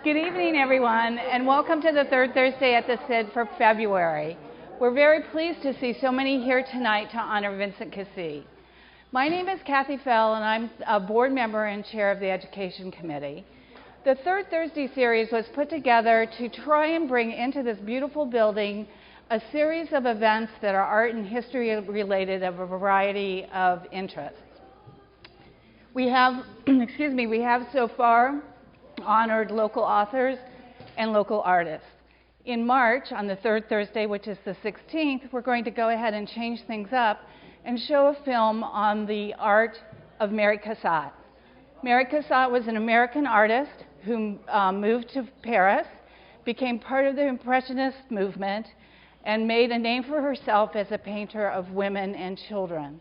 Good evening, everyone, and welcome to the third Thursday at the SID for February. We're very pleased to see so many here tonight to honor Vincent Keesee. My name is Kathy Fell, and I'm a board member and chair of the Education Committee. The third Thursday series was put together to try and bring into this beautiful building a series of events that are art and history related of a variety of interests. We have, we have so far honored local authors and local artists. In March, on the third Thursday, which is the 16th, we're going to go ahead and change things up and show a film on the art of Mary Cassatt. Mary Cassatt was an American artist who moved to Paris, became part of the Impressionist movement, and made a name for herself as a painter of women and children.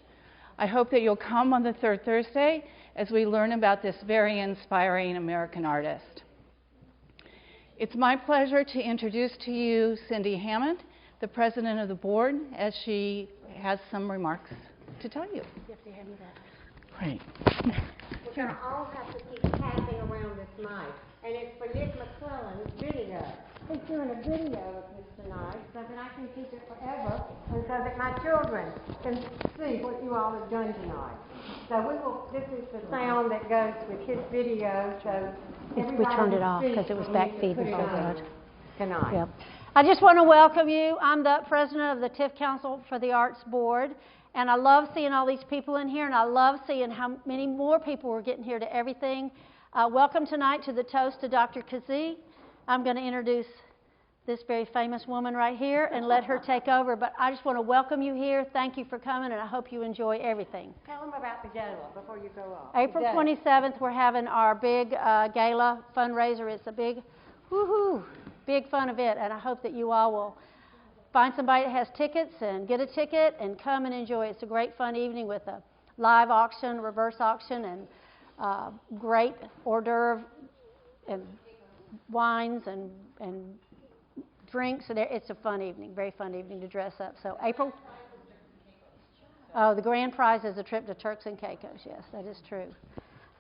I hope that you'll come on the third Thursday as we learn about this very inspiring American artist. It's my pleasure to introduce to you Cindy Hammond, the president of the board, as she has some remarks to tell you. You have to hand me that. Great. We're going to all have to keep tapping around this mic. And it's for Nick McClellan's video. He's doing a video of this tonight so that I can keep it forever and so that my children can see what you all have done tonight. So this is the sound that goes with his video, so we turned it off because it was back feeding so good. Tonight. Yep. I just want to welcome you. I'm the president of the TIF Council for the Arts Board, and I love seeing all these people in here, and I love seeing how many more people are getting here to everything. Welcome tonight to the toast to Dr. Keesee. I'm going to introduce this very famous woman right here and let her take over, but I just want to welcome you here. Thank you for coming, and I hope you enjoy everything. Tell them about the gala before you go off. April 27th, we're having our big gala fundraiser. It's a big, big fun event, and I hope that you all will find somebody that has tickets and get a ticket and come and enjoy it. It's a great fun evening with a live auction, reverse auction, and great hors d'oeuvre and wines and drinks. And it's a fun evening, very fun evening to dress up. So April. Oh, the grand prize is a trip to Turks and Caicos. Yes, that is true.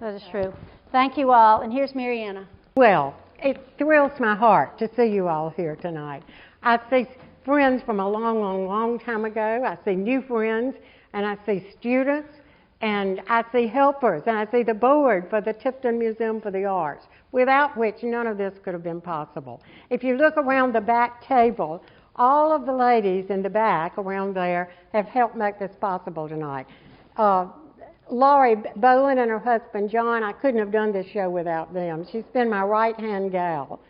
That is true. Thank you all. And here's Mariana. Well, it thrills my heart to see you all here tonight. I see friends from a long, long, long time ago. I see new friends, and I see students, and I see helpers, and I see the board for the Tifton Museum for the Arts, without which none of this could have been possible. If you look around the back table, all of the ladies in the back around there have helped make this possible tonight. Laurie Bowen and her husband, John, I couldn't have done this show without them. She's been my right-hand gal.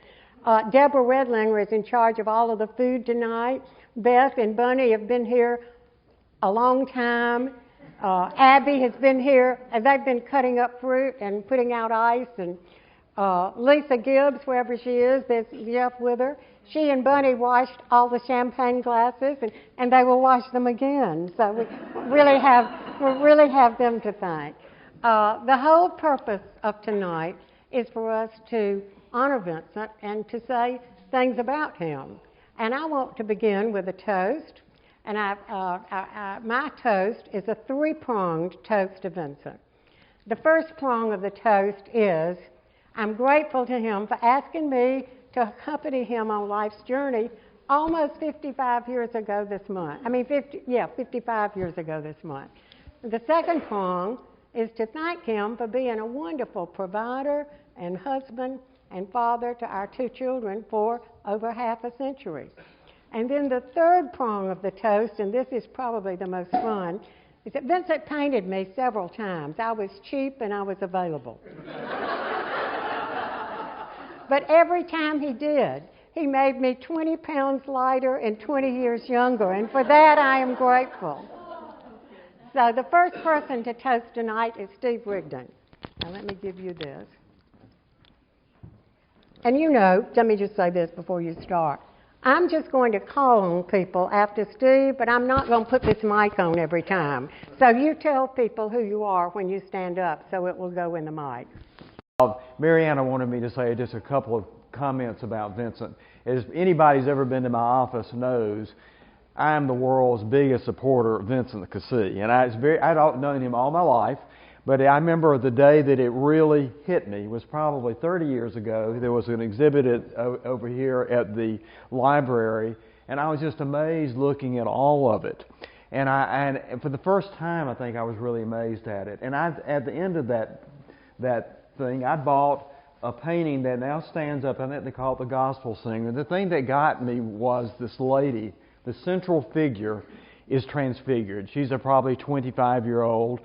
Deborah Redlinger is in charge of all of the food tonight. Beth and Bunny have been here a long time. Abby has been here, and they've been cutting up fruit and putting out ice. And Lisa Gibbs, wherever she is, there's Jeff with her. She and Bunny washed all the champagne glasses, and they will wash them again. So we really have them to thank. The whole purpose of tonight is for us to honor Vincent and to say things about him. And I want to begin with a toast. And my toast is a three-pronged toast to Vincent. The first prong of the toast is, I'm grateful to him for asking me to accompany him on life's journey almost 55 years ago this month. 55 years ago this month. The second prong is to thank him for being a wonderful provider and husband and father to our two children for over half a century. And then the third prong of the toast, and this is probably the most fun, is that Vincent painted me several times. I was cheap and I was available. But every time he did, he made me 20 pounds lighter and 20 years younger, and for that I am grateful. So the first person to toast tonight is Steve Rigdon. Now let me give you this. And let me just say this before you start. I'm just going to call on people after Steve, but I'm not going to put this mic on every time. So you tell people who you are when you stand up so it will go in the mic. Mariana wanted me to say just a couple of comments about Vincent. As anybody's ever been to my office knows, I'm the world's biggest supporter of Vincent Keesee. And I'd known him all my life, But I remember the day that it really hit me was probably 30 years ago. There was an exhibit over here at the library, and I was just amazed looking at all of it. And for the first time, I think I was really amazed at it. And at the end of that thing, I bought a painting that now stands up, and they call it the Gospel Singer. The thing that got me was this lady, the central figure, is transfigured. She's a probably 25-year-old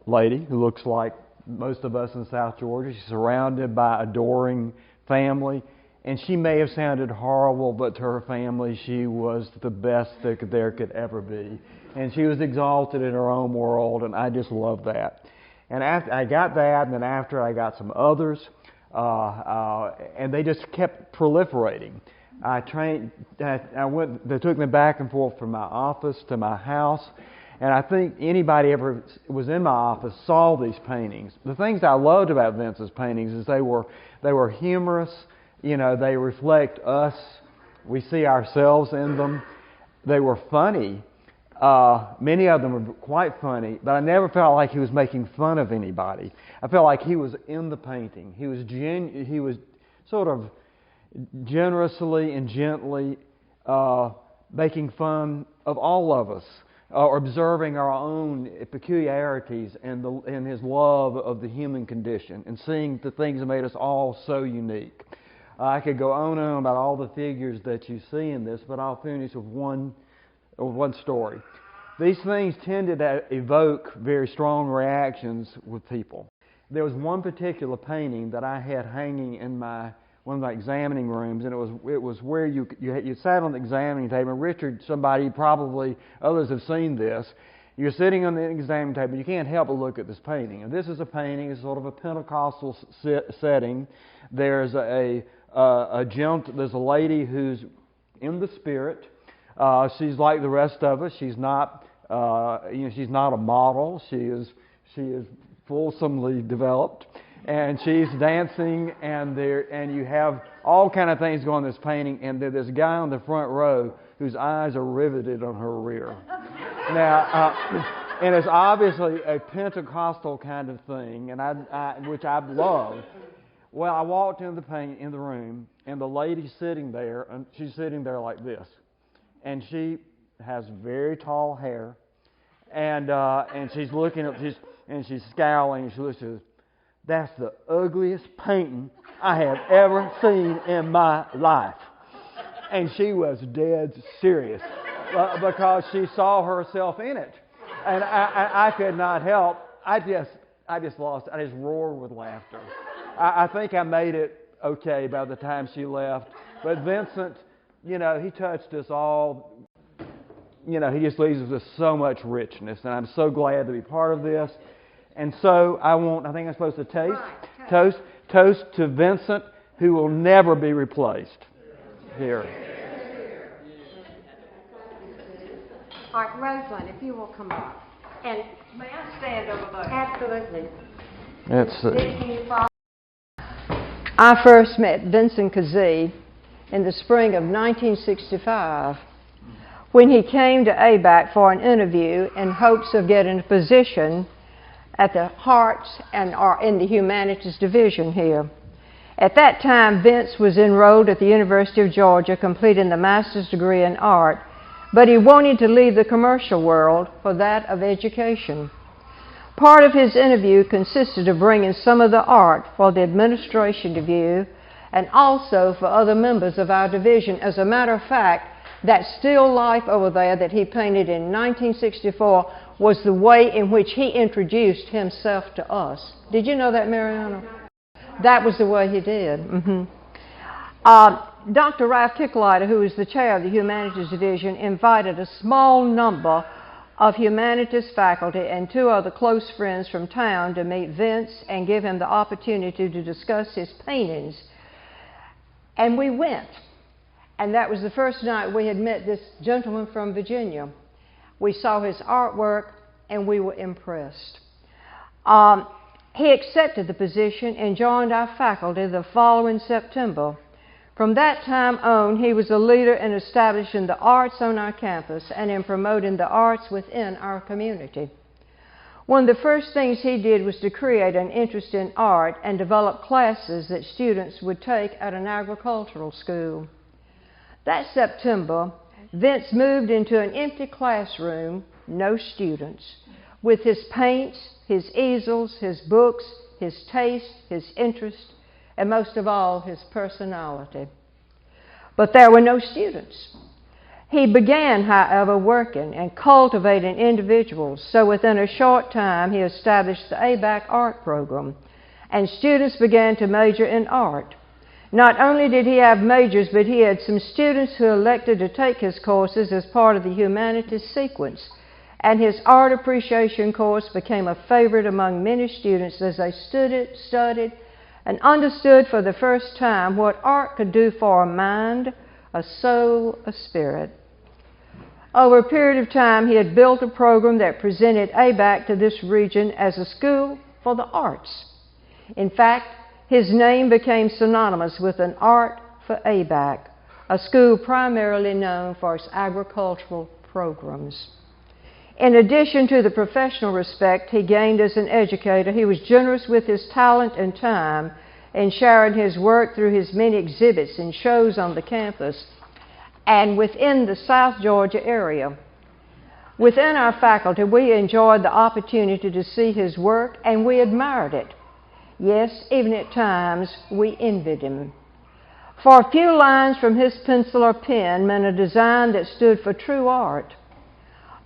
lady who looks like most of us in South Georgia. She's surrounded by adoring family, and she may have sounded horrible, but to her family, she was the best that there could ever be. And she was exalted in her own world, and I just love that. And after I got that, and then after I got some others, and they just kept proliferating. They took me back and forth from my office to my house, and I think anybody ever was in my office saw these paintings. The things I loved about Vince's paintings is they were humorous. You know, they reflect us. We see ourselves in them. They were funny. Many of them were quite funny, but I never felt like he was making fun of anybody. I felt like he was in the painting. He was sort of generously and gently making fun of all of us, observing our own peculiarities and his love of the human condition, and seeing the things that made us all so unique. I could go on and on about all the figures that you see in this, but I'll finish with one story. These things tended to evoke very strong reactions with people. There was one particular painting that I had hanging in one of my examining rooms, and it was where you sat on the examining table. Richard, somebody, probably others have seen this. You're sitting on the examining table, you can't help but look at this painting. And this is a painting, it's sort of a Pentecostal setting. There's there's a lady who's in the Spirit. She's like the rest of us. She's not, she's not a model. She is fulsomely developed, and she's dancing. And you have all kind of things going on in this painting. And there's this guy on the front row whose eyes are riveted on her rear. Now, and it's obviously a Pentecostal kind of thing, and which I love. Well, I walked in the room, and the lady's sitting there, and she's sitting there like this. And she has very tall hair, and she's looking up, and she's scowling, and she looks at us. That's the ugliest painting I have ever seen in my life. And she was dead serious because she saw herself in it, and I could not help. I just roared with laughter. I think I made it okay by the time she left, but Vincent, he touched us all. He just leaves us with so much richness, and I'm so glad to be part of this. And so I think I'm supposed to toast to Vincent, who will never be replaced. Here. All right, Rosalind, if you will come up. And may I stand over there? Absolutely. I first met Vincent Keesee in the spring of 1965 when he came to ABAC for an interview in hopes of getting a position at the Arts or in the Humanities Division here. At that time, Vince was enrolled at the University of Georgia, completing the master's degree in art, but he wanted to leave the commercial world for that of education. Part of his interview consisted of bringing some of the art for the administration to view and also for other members of our division. As a matter of fact, that still life over there that he painted in 1964 was the way in which he introduced himself to us. Did you know that, Mariana? That was the way he did. Dr. Ralph Ticklider, who is the chair of the Humanities Division, invited a small number of humanities faculty and two other close friends from town to meet Vince and give him the opportunity to discuss his paintings. And we went. And that was the first night we had met this gentleman from Virginia. We saw his artwork and we were impressed. He accepted the position and joined our faculty the following September. From that time on, he was a leader in establishing the arts on our campus and in promoting the arts within our community. One of the first things he did was to create an interest in art and develop classes that students would take at an agricultural school. That September, Vince moved into an empty classroom, no students, with his paints, his easels, his books, his taste, his interest, and most of all, his personality. But there were no students. He began, however, working and cultivating individuals, so within a short time he established the ABAC art program, and students began to major in art. Not only did he have majors, but he had some students who elected to take his courses as part of the humanities sequence, and his art appreciation course became a favorite among many students as they studied, and understood for the first time what art could do for a mind, a soul, a spirit. Over a period of time, he had built a program that presented ABAC to this region as a school for the arts. In fact, his name became synonymous with an art for ABAC, a school primarily known for its agricultural programs. In addition to the professional respect he gained as an educator, he was generous with his talent and time in sharing his work through his many exhibits and shows on the campus and within the South Georgia area. Within our faculty, we enjoyed the opportunity to see his work, and we admired it. Yes, even at times, we envied him. For a few lines from his pencil or pen meant a design that stood for true art.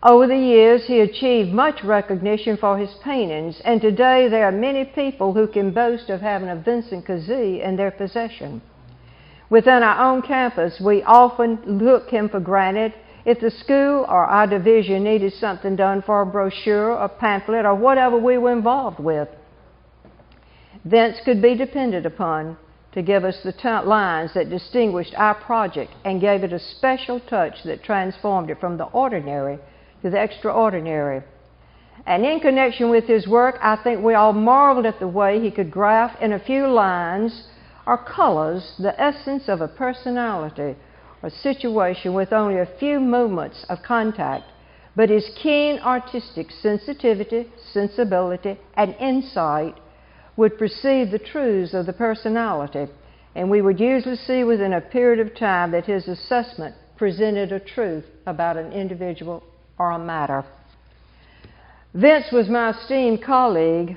Over the years, he achieved much recognition for his paintings, and today there are many people who can boast of having a Vincent Keesee in their possession. Within our own campus, we often took him for granted if the school or our division needed something done for a brochure, a pamphlet, or whatever we were involved with. Vince could be depended upon to give us the lines that distinguished our project and gave it a special touch that transformed it from the ordinary to the extraordinary. And in connection with his work, I think we all marveled at the way he could graph in a few lines or colors the essence of a personality or situation with only a few moments of contact, but his keen artistic sensitivity, sensibility, and insight would perceive the truths of the personality, and we would usually see within a period of time that his assessment presented a truth about an individual or a matter. Vince was my esteemed colleague,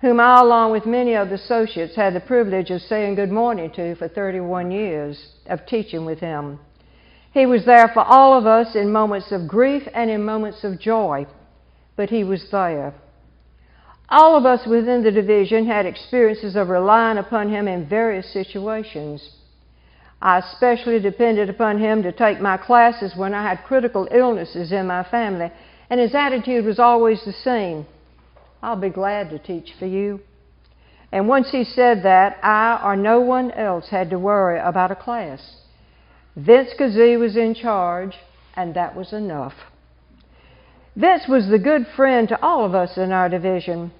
whom I, along with many other associates, had the privilege of saying good morning to for 31 years of teaching with him. He was there for all of us in moments of grief and in moments of joy, but he was there. All of us within the division had experiences of relying upon him in various situations. I especially depended upon him to take my classes when I had critical illnesses in my family, and his attitude was always the same: "I'll be glad to teach for you." And once he said that, I or no one else had to worry about a class. Vince Keesee was in charge, and that was enough. Vince was the good friend to all of us in our division.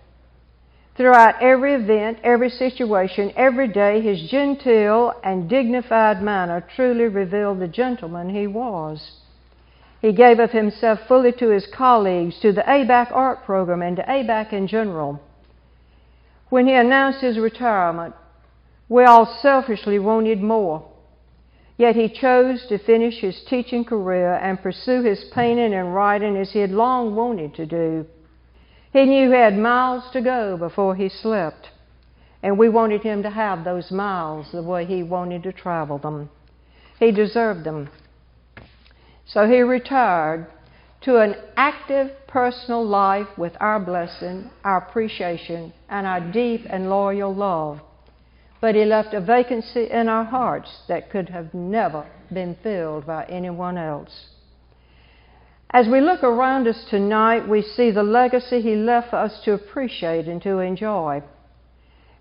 Throughout every event, every situation, every day, his genteel and dignified manner truly revealed the gentleman he was. He gave of himself fully to his colleagues, to the ABAC art program, and to ABAC in general. When he announced his retirement, we all selfishly wanted more. Yet he chose to finish his teaching career and pursue his painting and writing as he had long wanted to do. He knew he had miles to go before he slept, and we wanted him to have those miles the way he wanted to travel them. He deserved them. So he retired to an active personal life with our blessing, our appreciation, and our deep and loyal love. But he left a vacancy in our hearts that could have never been filled by anyone else. As we look around us tonight, we see the legacy he left for us to appreciate and to enjoy.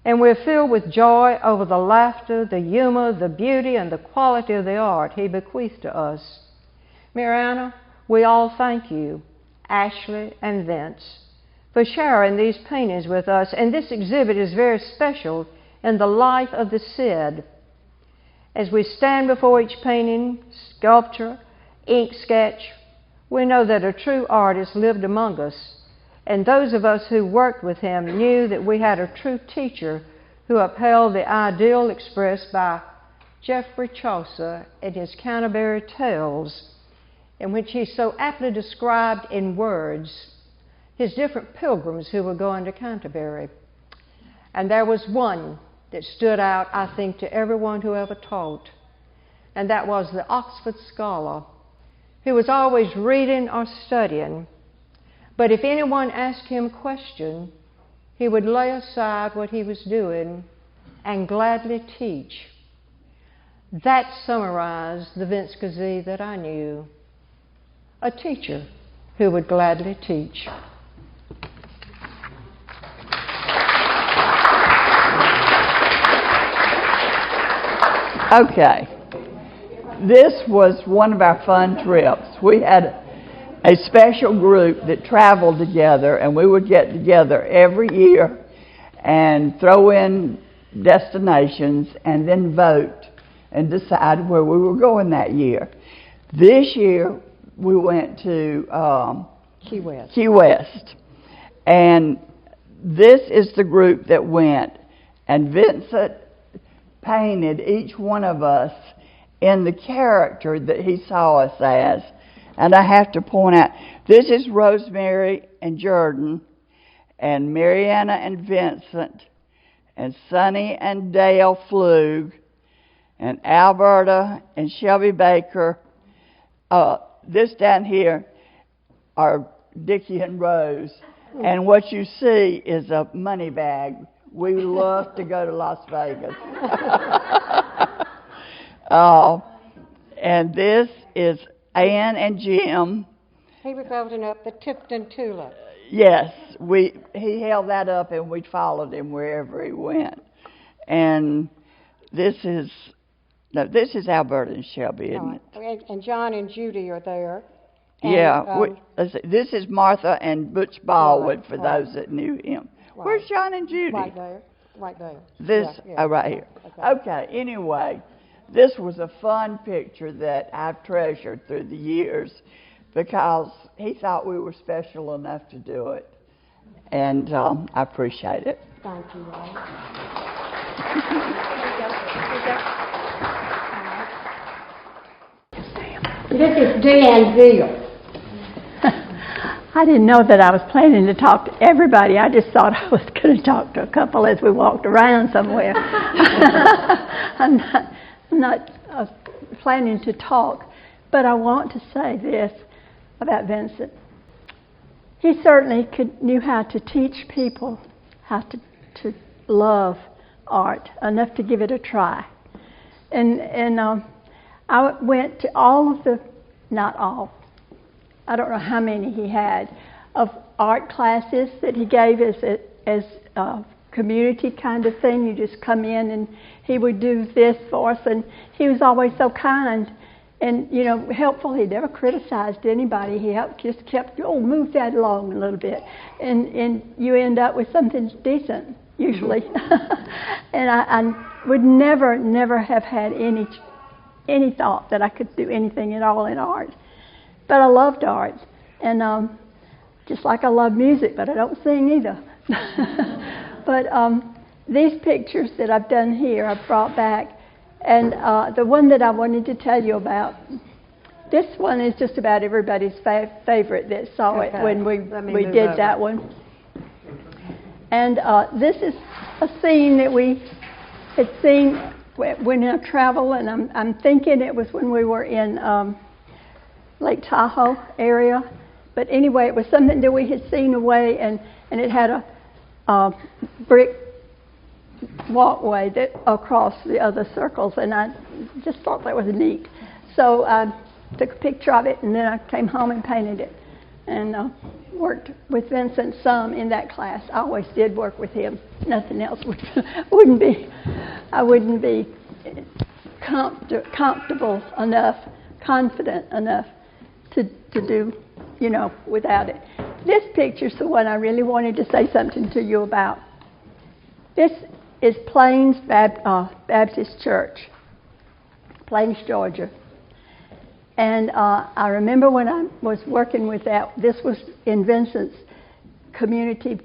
And we're filled with joy over the laughter, the humor, the beauty, and the quality of the art he bequeathed to us. Mariana, we all thank you, Ashley and Vince, for sharing these paintings with us. And this exhibit is very special in the life of the Cid. As we stand before each painting, sculpture, ink sketch, we know that a true artist lived among us And those of us who worked with him knew that we had a true teacher who upheld the ideal expressed by Geoffrey Chaucer in his Canterbury Tales, in which he so aptly described in words his different pilgrims who were going to Canterbury. And there was one that stood out, I think, to everyone who ever taught, and that was the Oxford scholar, who was always reading or studying, but if anyone asked him a question, he would lay aside what he was doing and gladly teach. That summarized the Vince Keesee that I knew, a teacher who would gladly teach. Okay, this was one of our fun trips. We had a special group that traveled together, and we would get together every year and throw in destinations and then vote and decide where we were going that year. This year we went to Key West. Key West, and this is the group that went, and Vincent painted each one of us in the character that he saw us as. And I have to point out, this is Rosemary and Jordan, and Mariana and Vincent, and Sonny and Dale Flug, and Alberta and Shelby Baker. This down here are Dickie and Rose. And what you see is a money bag. We love to go to Las Vegas. And this is Ann and Jim. He was holding up the Tipton tulip. Yes, he held that up and we followed him wherever he went. And this is Alberta and Shelby, isn't it? And John and Judy are there. And, yeah, let's see, this is Martha and Butch Baldwin, for those that knew him. Right. Where's John and Judy? Right there. Right there. This, Yeah. right here. Okay, anyway, this was a fun picture that I've treasured through the years because he thought we were special enough to do it. And I appreciate it. Thank you, Ray. This is Dan Veal. I didn't know that I was planning to talk to everybody. I just thought I was going to talk to a couple as we walked around somewhere. I'm not planning to talk, but I want to say this about Vincent. He certainly knew how to teach people how to love art, enough to give it a try. And I went to all of the, not all, I don't know how many he had, of art classes that he gave as a community kind of thing. You just come in and he would do this for us, and he was always so kind and, you know, helpful. He never criticized anybody. He just kept, move that along a little bit. And you end up with something decent, usually. And I would never have had any thought that I could do anything at all in art. But I loved art, and just like I love music, but I don't sing either. But these pictures that I've done here, I've brought back, and the one that I wanted to tell you about, this one is just about everybody's favorite that saw it when we did that one. And this is a scene that we had seen when I travel, and I'm thinking it was when we were in Lake Tahoe area. But anyway, it was something that we had seen away, and it had a brick walkway that across the other circles, and I just thought that was neat. So I took a picture of it, and then I came home and painted it, and worked with Vincent some in that class. I always did work with him. Nothing else wouldn't be. I wouldn't be comfortable enough, confident enough to do, without it. This picture's the one I really wanted to say something to you about. This is Plains Baptist Church, Plains, Georgia. And I remember when I was working with that, this was in Vincent's community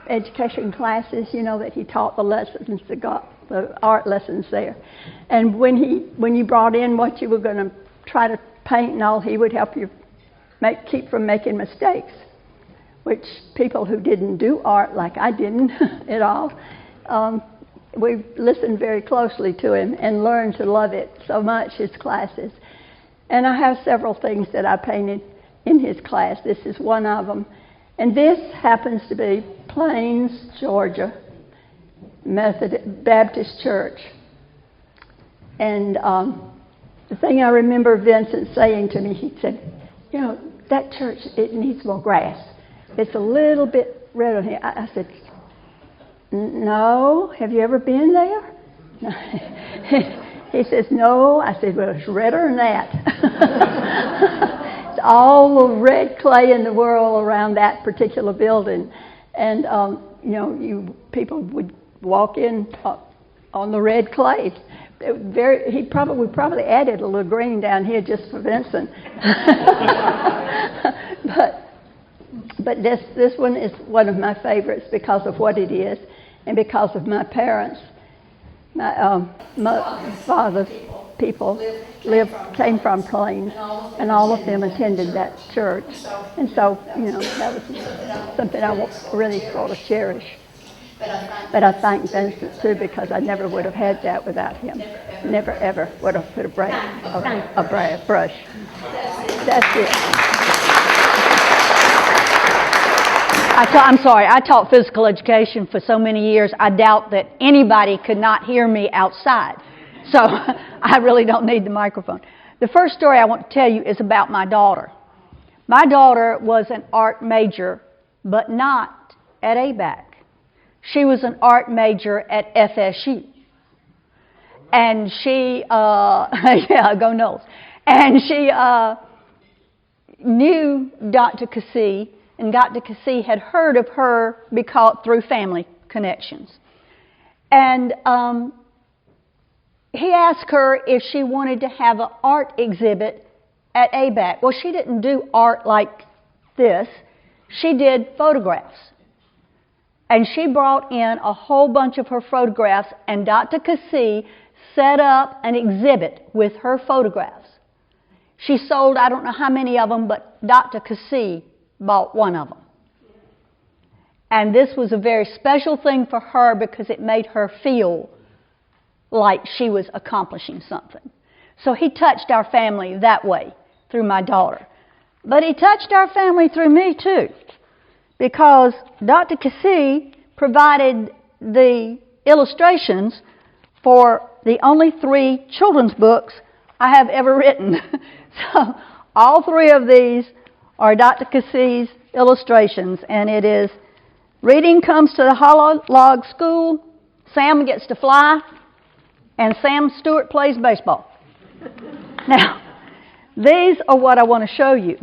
education classes, that he taught the lessons, the art lessons there. And when you brought in what you were going to try to paint and all, he would help you keep from making mistakes, which people who didn't do art like I didn't at all, we listened very closely to him and learned to love it so much, his classes. And I have several things that I painted in his class. This is one of them. And this happens to be Plains, Georgia, Methodist Baptist Church. And the thing I remember Vincent saying to me, he said, that church, it needs more grass. It's a little bit red on here. I said, no, have you ever been there? He says, no. I said, well, it's redder than that. It's all the red clay in the world around that particular building. And, people would walk in on the red clay. We probably added a little green down here just for Vincent. But this one is one of my favorites because of what it is and because of my parents. My father's people came from Plains, and all of them attended that church. And so, that was something I really sort of cherish. But I thank Vincent too, because I never would have had that without him. Never ever would have put a brush. That's it. I'm sorry, I taught physical education for so many years, I doubt that anybody could not hear me outside. So I really don't need the microphone. The first story I want to tell you is about my daughter. My daughter was an art major, but not at ABAC. She was an art major at FSU. And she, yeah, go Knowles. And she knew Dr. Keesee, and Dr. Keesee had heard of her through family connections. And he asked her if she wanted to have an art exhibit at ABAC. Well, she didn't do art like this. She did photographs. And she brought in a whole bunch of her photographs, and Dr. Keesee set up an exhibit with her photographs. She sold, I don't know how many of them, but Dr. Keesee bought one of them. And this was a very special thing for her because it made her feel like she was accomplishing something. So he touched our family that way through my daughter. But he touched our family through me too, because Dr. Keesee provided the illustrations for the only 3 children's books I have ever written. So all 3 of these are Dr. Keesee's illustrations, and it is Reading Comes to the Hollow Log School, Sam Gets to Fly, and Sam Stewart Plays Baseball. Now, these are what I want to show you,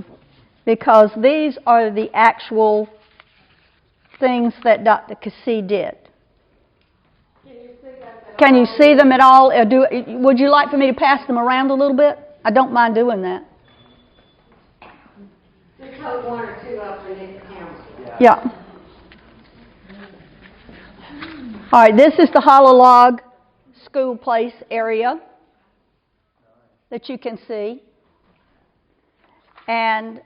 because these are the actual things that Dr. Keesee did. Can you see them at all? Would you like for me to pass them around a little bit? I don't mind doing that. Just hold 1 or 2 up and hit the camera. Yeah. All right, this is the Hollow Log School Place area that you can see. And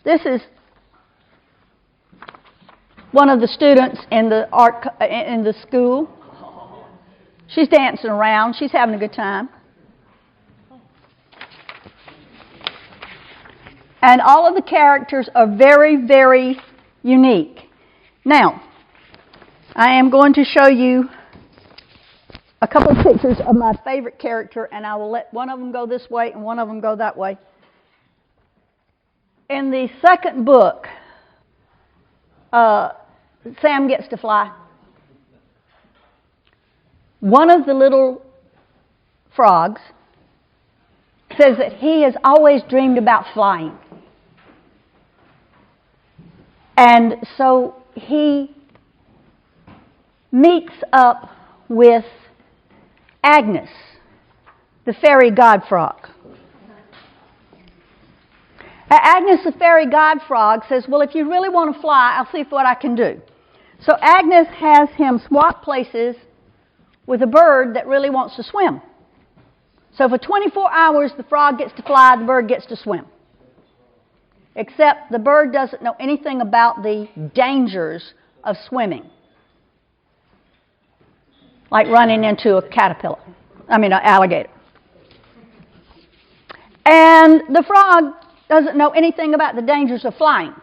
this is one of the students in the school. She's dancing around. She's having a good time. And all of the characters are very, very unique. Now, I am going to show you a couple of pictures of my favorite character, and I will let one of them go this way and one of them go that way. In the second book, Sam Gets to Fly, one of the little frogs says that he has always dreamed about flying. And so he meets up with Agnes, the fairy god frog. Agnes the fairy guide frog says, well, if you really want to fly, I'll see what I can do. So Agnes has him swap places with a bird that really wants to swim. So for 24 hours, the frog gets to fly, the bird gets to swim. Except the bird doesn't know anything about the dangers of swimming. Like running into an alligator. And the frog doesn't know anything about the dangers of flying.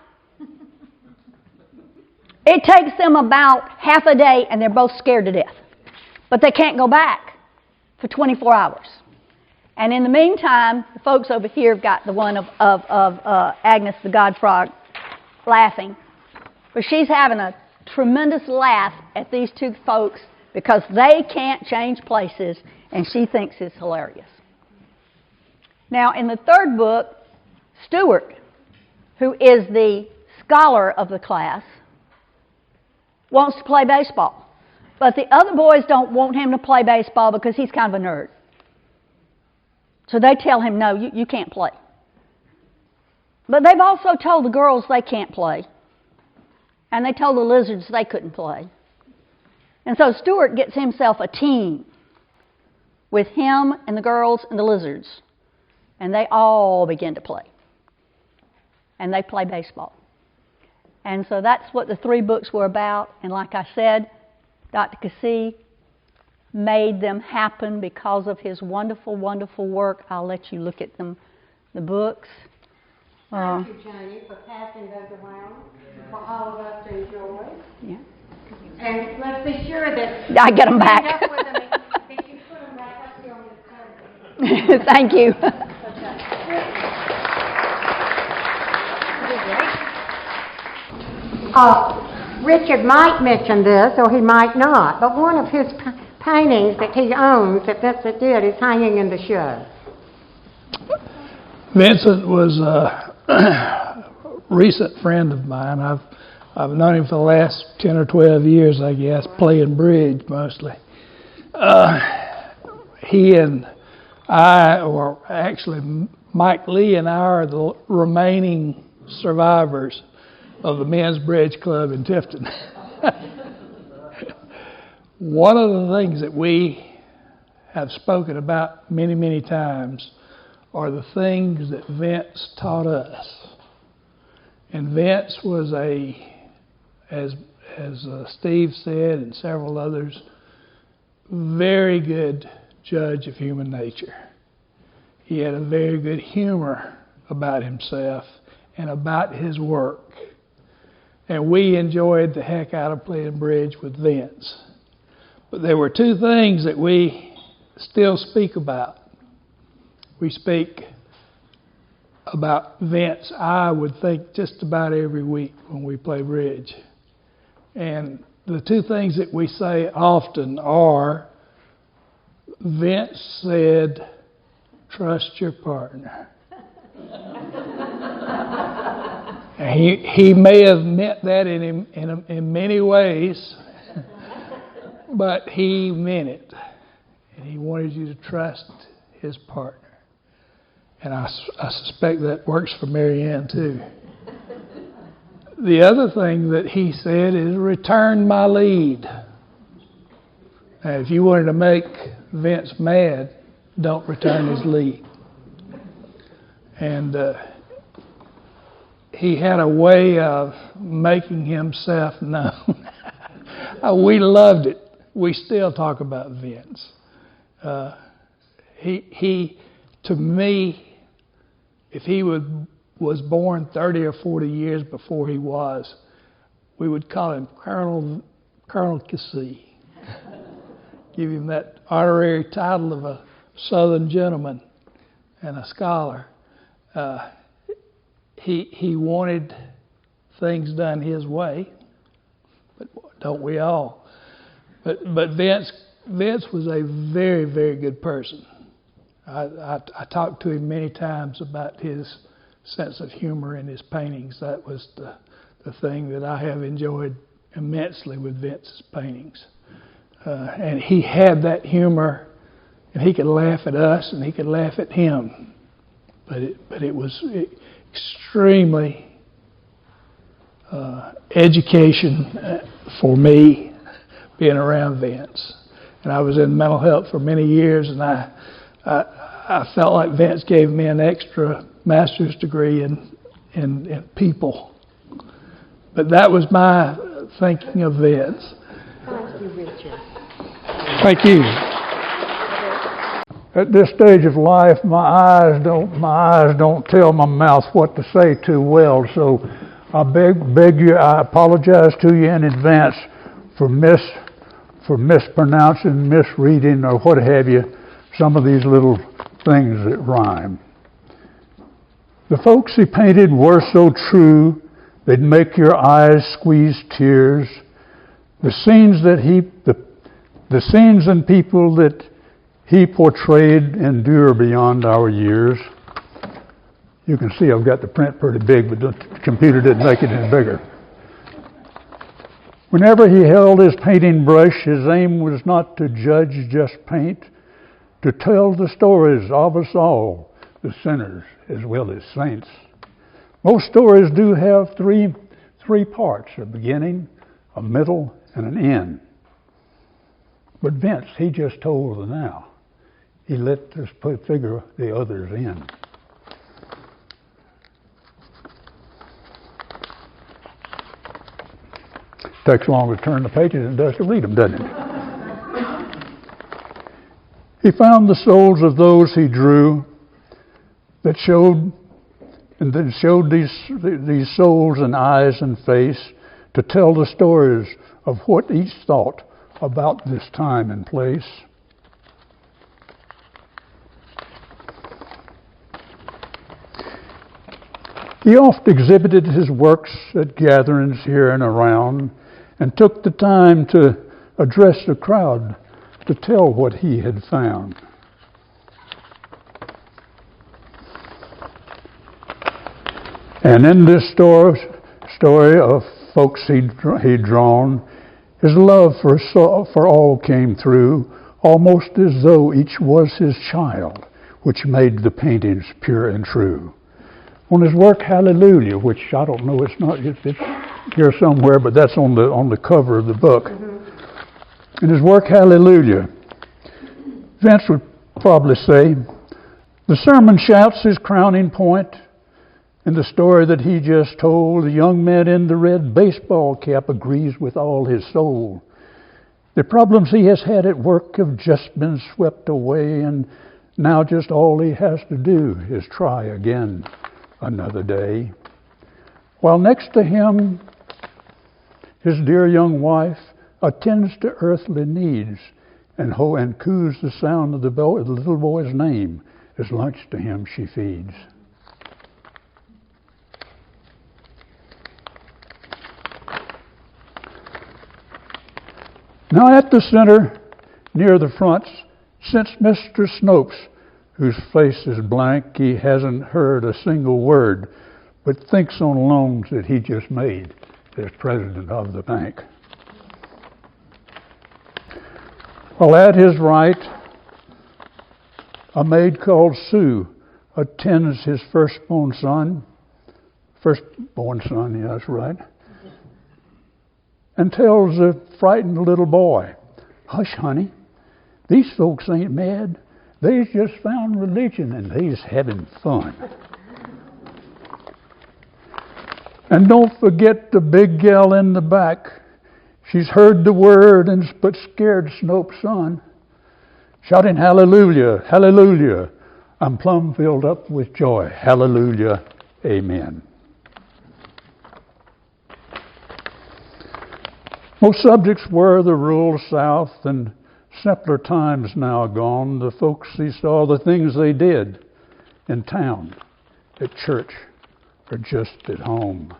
It takes them about half a day and they're both scared to death. But they can't go back for 24 hours. And in the meantime, the folks over here have got the one of Agnes the God Frog laughing. But she's having a tremendous laugh at these two folks because they can't change places and she thinks it's hilarious. Now, in the third book, Stuart, who is the scholar of the class, wants to play baseball. But the other boys don't want him to play baseball because he's kind of a nerd. So they tell him, no, you can't play. But they've also told the girls they can't play. And they told the lizards they couldn't play. And so Stuart gets himself a team with him and the girls and the lizards. And they all begin to play. And they play baseball. And so that's what the 3 books were about. And like I said, Dr. Keesee made them happen because of his wonderful, wonderful work. I'll let you look at them, the books. Thank you, Janie, for passing those around for all of us to enjoy. Yeah. And let's be sure that I get them back. Up with them, that you put them back up here on the table. Thank you. Richard might mention this, or he might not, but one of his paintings that he owns that Vincent did is hanging in the show. Vincent was a recent friend of mine. I've known him for the last 10 or 12 years, I guess, playing bridge mostly. He and I, or actually Mike Lee and I, are the remaining survivors of the Men's Bridge Club in Tifton. One of the things that we have spoken about many, many times are the things that Vince taught us. And Vince was as Steve said and several others, very good judge of human nature. He had a very good humor about himself and about his work. And we enjoyed the heck out of playing bridge with Vince. But there were 2 things that we still speak about. We speak about Vince, I would think, just about every week when we play bridge. And the 2 things that we say often are, Vince said, trust your partner. He may have meant that in many ways, but he meant it. And he wanted you to trust his partner. And I suspect that works for Mary Ann too. The other thing that he said is, return my lead. Now, if you wanted to make Vince mad, don't return his lead. And he had a way of making himself known. We loved it. We still talk about Vince. He, to me, if he was born 30 or 40 years before he was, we would call him Colonel Keesee. Give him that honorary title of a Southern gentleman and a scholar. He wanted things done his way, but don't we all? But Vince was a very, very good person. I talked to him many times about his sense of humor in his paintings. That was the thing that I have enjoyed immensely with Vince's paintings. And he had that humor, and he could laugh at us, and he could laugh at him. But extremely education for me being around Vince. And I was in mental health for many years, and I felt like Vince gave me an extra master's degree in people. But that was my thinking of Vince. Thank you, Richard. Thank you. At this stage of life, my eyes don't tell my mouth what to say too well. So I beg you, I apologize to you in advance for mispronouncing, misreading, or what have you, some of these little things that rhyme. The folks he painted were so true, they'd make your eyes squeeze tears. The scenes and people that he portrayed endure beyond our years. You can see I've got the print pretty big, but the computer didn't make it any bigger. Whenever he held his painting brush, his aim was not to judge, just paint, to tell the stories of us all, the sinners as well as saints. Most stories do have three parts, a beginning, a middle, and an end. But Vince, he just told the now. He let us figure the others in. Takes longer to turn the pages than it does to read them, doesn't it? He found the souls of those he drew that showed these souls and eyes and face to tell the stories of what each thought about this time and place. He oft exhibited his works at gatherings here and around, and took the time to address the crowd to tell what he had found. And in this story of folks he'd drawn, his love for all came through, almost as though each was his child, which made the paintings pure and true. On his work, Hallelujah, which I don't know, it's here somewhere, but that's on the cover of the book. In his work, Hallelujah, Vince would probably say, the sermon shouts his crowning point. In the story that he just told, the young man in the red baseball cap agrees with all his soul. The problems he has had at work have just been swept away, and now just all he has to do is try again another day. While next to him, his dear young wife attends to earthly needs and coos the sound of the little boy's name as lunch to him she feeds. Now at the center, near the front, sits Mr. Snopes, whose face is blank. He hasn't heard a single word, but thinks on loans that he just made as president of the bank. While at his right, a maid called Sue attends his firstborn son, yeah, that's right, and tells the frightened little boy, hush, honey, these folks ain't mad. They's just found religion and they's having fun. And don't forget the big gal in the back. She's heard the word but scared Snope's son, shouting, hallelujah, hallelujah. I'm plumb filled up with joy. Hallelujah, amen. Most subjects were the rural South and simpler times now gone. The folks he saw, the things they did in town, at church, or just at home.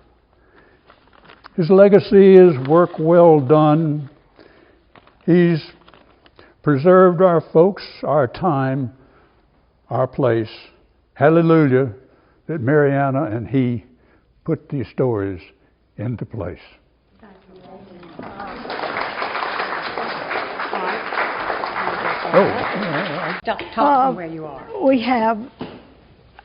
His legacy is work well done. He's preserved our folks, our time, our place. Hallelujah, that Mariana and he put these stories into place. Stop talking where you are. We have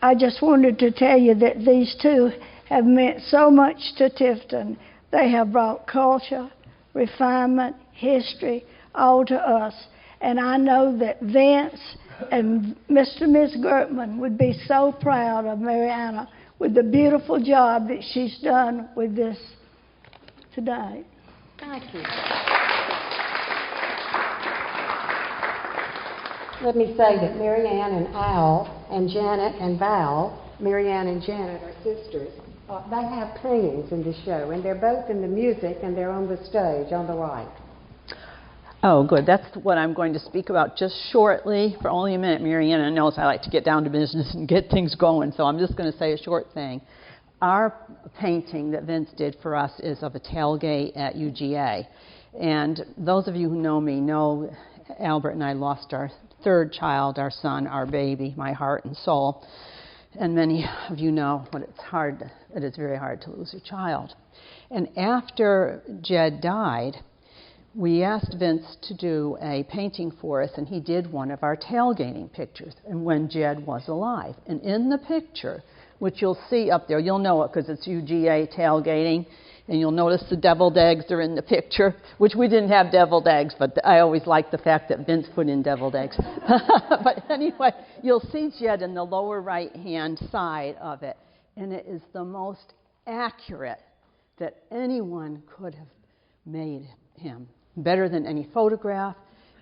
I just wanted to tell you that these two have meant so much to Tifton. They have brought culture, refinement, history, all to us. And I know that Vince and Mr. and Ms. Gertman would be so proud of Mariana with the beautiful job that she's done with this today. Thank you. Let me say that Marianne and Al and Janet and Val, Marianne and Janet are sisters. They have paintings in the show, and they're both in the music, and they're on the stage on the right. Oh, good. That's what I'm going to speak about just shortly. For only a minute, Mariana knows I like to get down to business and get things going, so I'm just going to say a short thing. Our painting that Vince did for us is of a tailgate at UGA. And those of you who know me know Albert and I lost our third child, our son, our baby, my heart and soul. And many of you know that it's very hard to lose a child. And after Jed died, we asked Vince to do a painting for us, and he did one of our tailgating pictures, and when Jed was alive. And in the picture, which you'll see up there, you'll know it because it's UGA tailgating, and you'll notice the deviled eggs are in the picture, which we didn't have deviled eggs, but I always like the fact that Vince put in deviled eggs. But anyway, you'll see Jed in the lower right-hand side of it, and it is the most accurate that anyone could have made him, better than any photograph.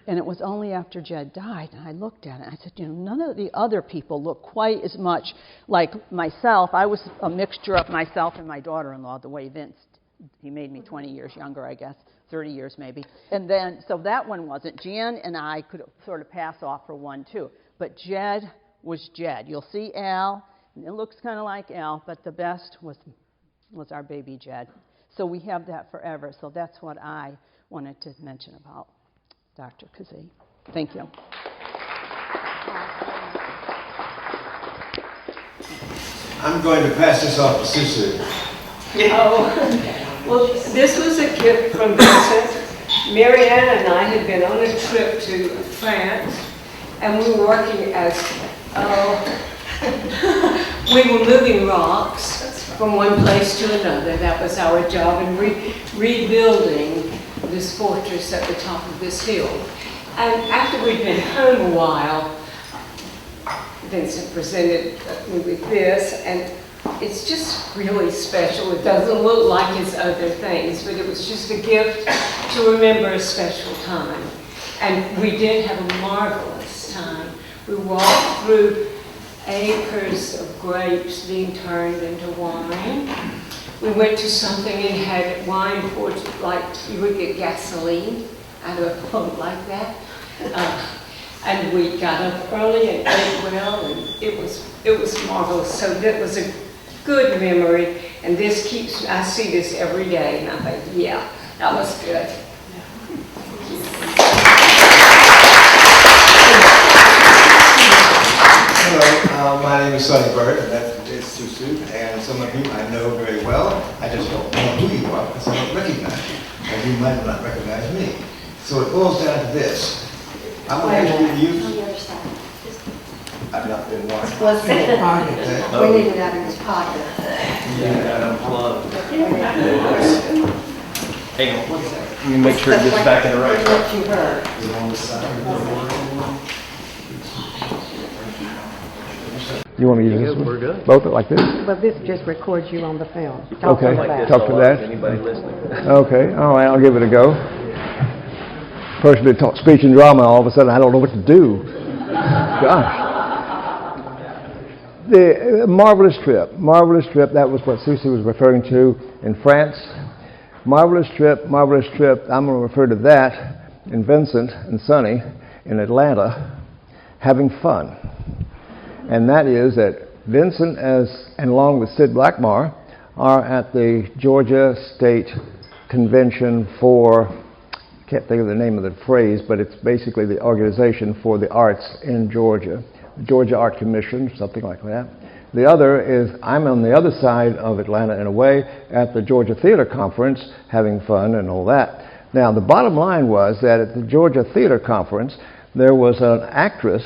And it was only after Jed died, and I looked at it, and I said, you know, none of the other people look quite as much like myself. I was a mixture of myself and my daughter-in-law, the way Vince, he made me 20 years younger, I guess, 30 years maybe. And then, so that one wasn't. Jan and I could sort of pass off for one, too. But Jed was Jed. You'll see Al, and it looks kind of like Al, but the best was our baby Jed. So we have that forever. So that's what I wanted to mention about Dr. Keesee. Thank you. I'm going to pass this off to Susu. Oh, well, this was a gift from Vincent. Marianne and I had been on a trip to France, and we were working as, we were moving rocks from one place to another. That was our job, and rebuilding this fortress at the top of this hill. And after we'd been home a while, Vincent presented me with this, and it's just really special. It doesn't look like his other things, but it was just a gift to remember a special time. And we did have a marvelous time. We walked through acres of grapes being turned into wine. We went to something and had wine poured like you would get gasoline out of a pump like that. And we got up early and ate well, and it was marvelous. So that was a good memory, and this keeps, I see this every day, and I think, yeah, that was good. Hello, my name is Sonny Bird, and that is Susu, and some of you I know very well. I just don't know who you are because I don't recognize you, and you might not recognize me. So it boils down to this. I'm going to introduce you. I've not been watching. Let's see the pocket. We need it out of his pocket. Yeah, unplugged. Hang on one second. Let me make sure it gets back in the right spot. What you heard. On the side. You want me to use this? We're good. Both like this? Well, this just records you on the film. Okay, talk to that. Anybody listening? Okay, all right, I'll give it a go. Person did talk speech and drama, all of a sudden I don't know what to do. Gosh. The marvelous trip, that was what Susie was referring to in France. Marvelous trip, I'm going to refer to that in Vincent and Sonny in Atlanta, having fun. And that is that Vincent, and along with Sid Blackmar, are at the Georgia State Convention for, I can't think of the name of the phrase, but it's basically the organization for the arts in Georgia. The Georgia Art Commission, something like that. The other is, I'm on the other side of Atlanta in a way, at the Georgia Theater Conference, having fun and all that. Now, the bottom line was that at the Georgia Theater Conference, there was an actress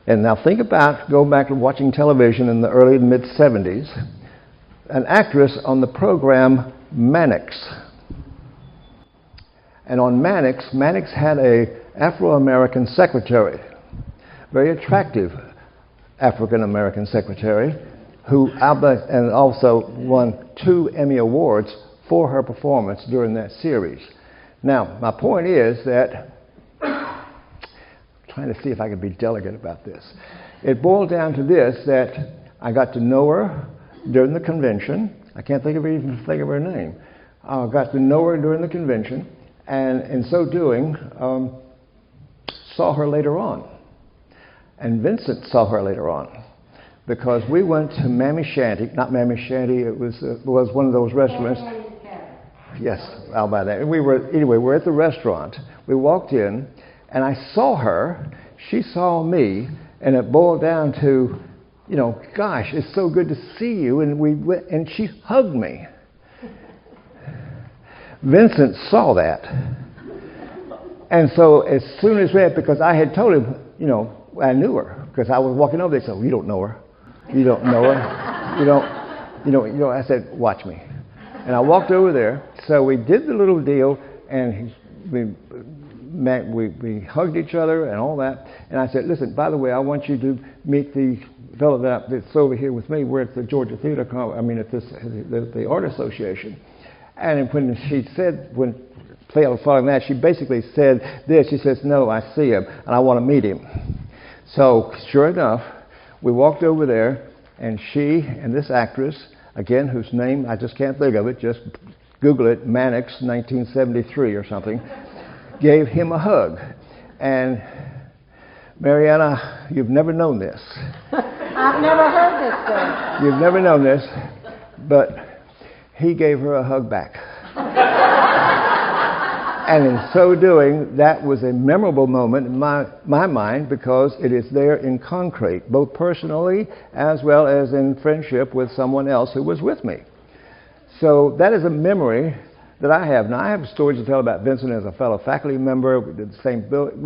And now think about, go back to watching television in the early and mid-70s, an actress on the program Mannix. And on Mannix had a Afro-American secretary, very attractive African-American secretary, who and also won 2 Emmy Awards for her performance during that series. Now, my point is that, I'm trying to see if I can be delicate about this. It boiled down to this, that I got to know her during the convention. I can't even think of her name. I got to know her during the convention, and in so doing, saw her later on. And Vincent saw her later on, because we went to Mammy Shanty, not Mammy Shanty, it was one of those restaurants. Yes, I'll buy that. And we're at the restaurant. We walked in, and I saw her, she saw me, and it boiled down to, gosh, it's so good to see you, and she hugged me. Vincent saw that. And so as soon as because I had told him, I knew her, because I was walking over there, so you don't know her. You don't know her. I said, watch me. And I walked over there, so we did the little deal, and we hugged each other and all that. And I said, listen, by the way, I want you to meet the fellow that's over here with me. We're at the Georgia Theater, the Art Association. And when following that, she basically said this. She says, no, I see him, and I want to meet him. So, sure enough, we walked over there, and she and this actress, again, whose name I just can't think of it, just Google it, Mannix, 1973 or something, gave him a hug. And Mariana, you've never known this. I've never heard this thing. You've never known this, but he gave her a hug back. And in so doing, that was a memorable moment in my mind, because it is there in concrete, both personally as well as in friendship with someone else who was with me. So that is a memory that I have. Now, I have stories to tell about Vincent as a fellow faculty member. We did the same building.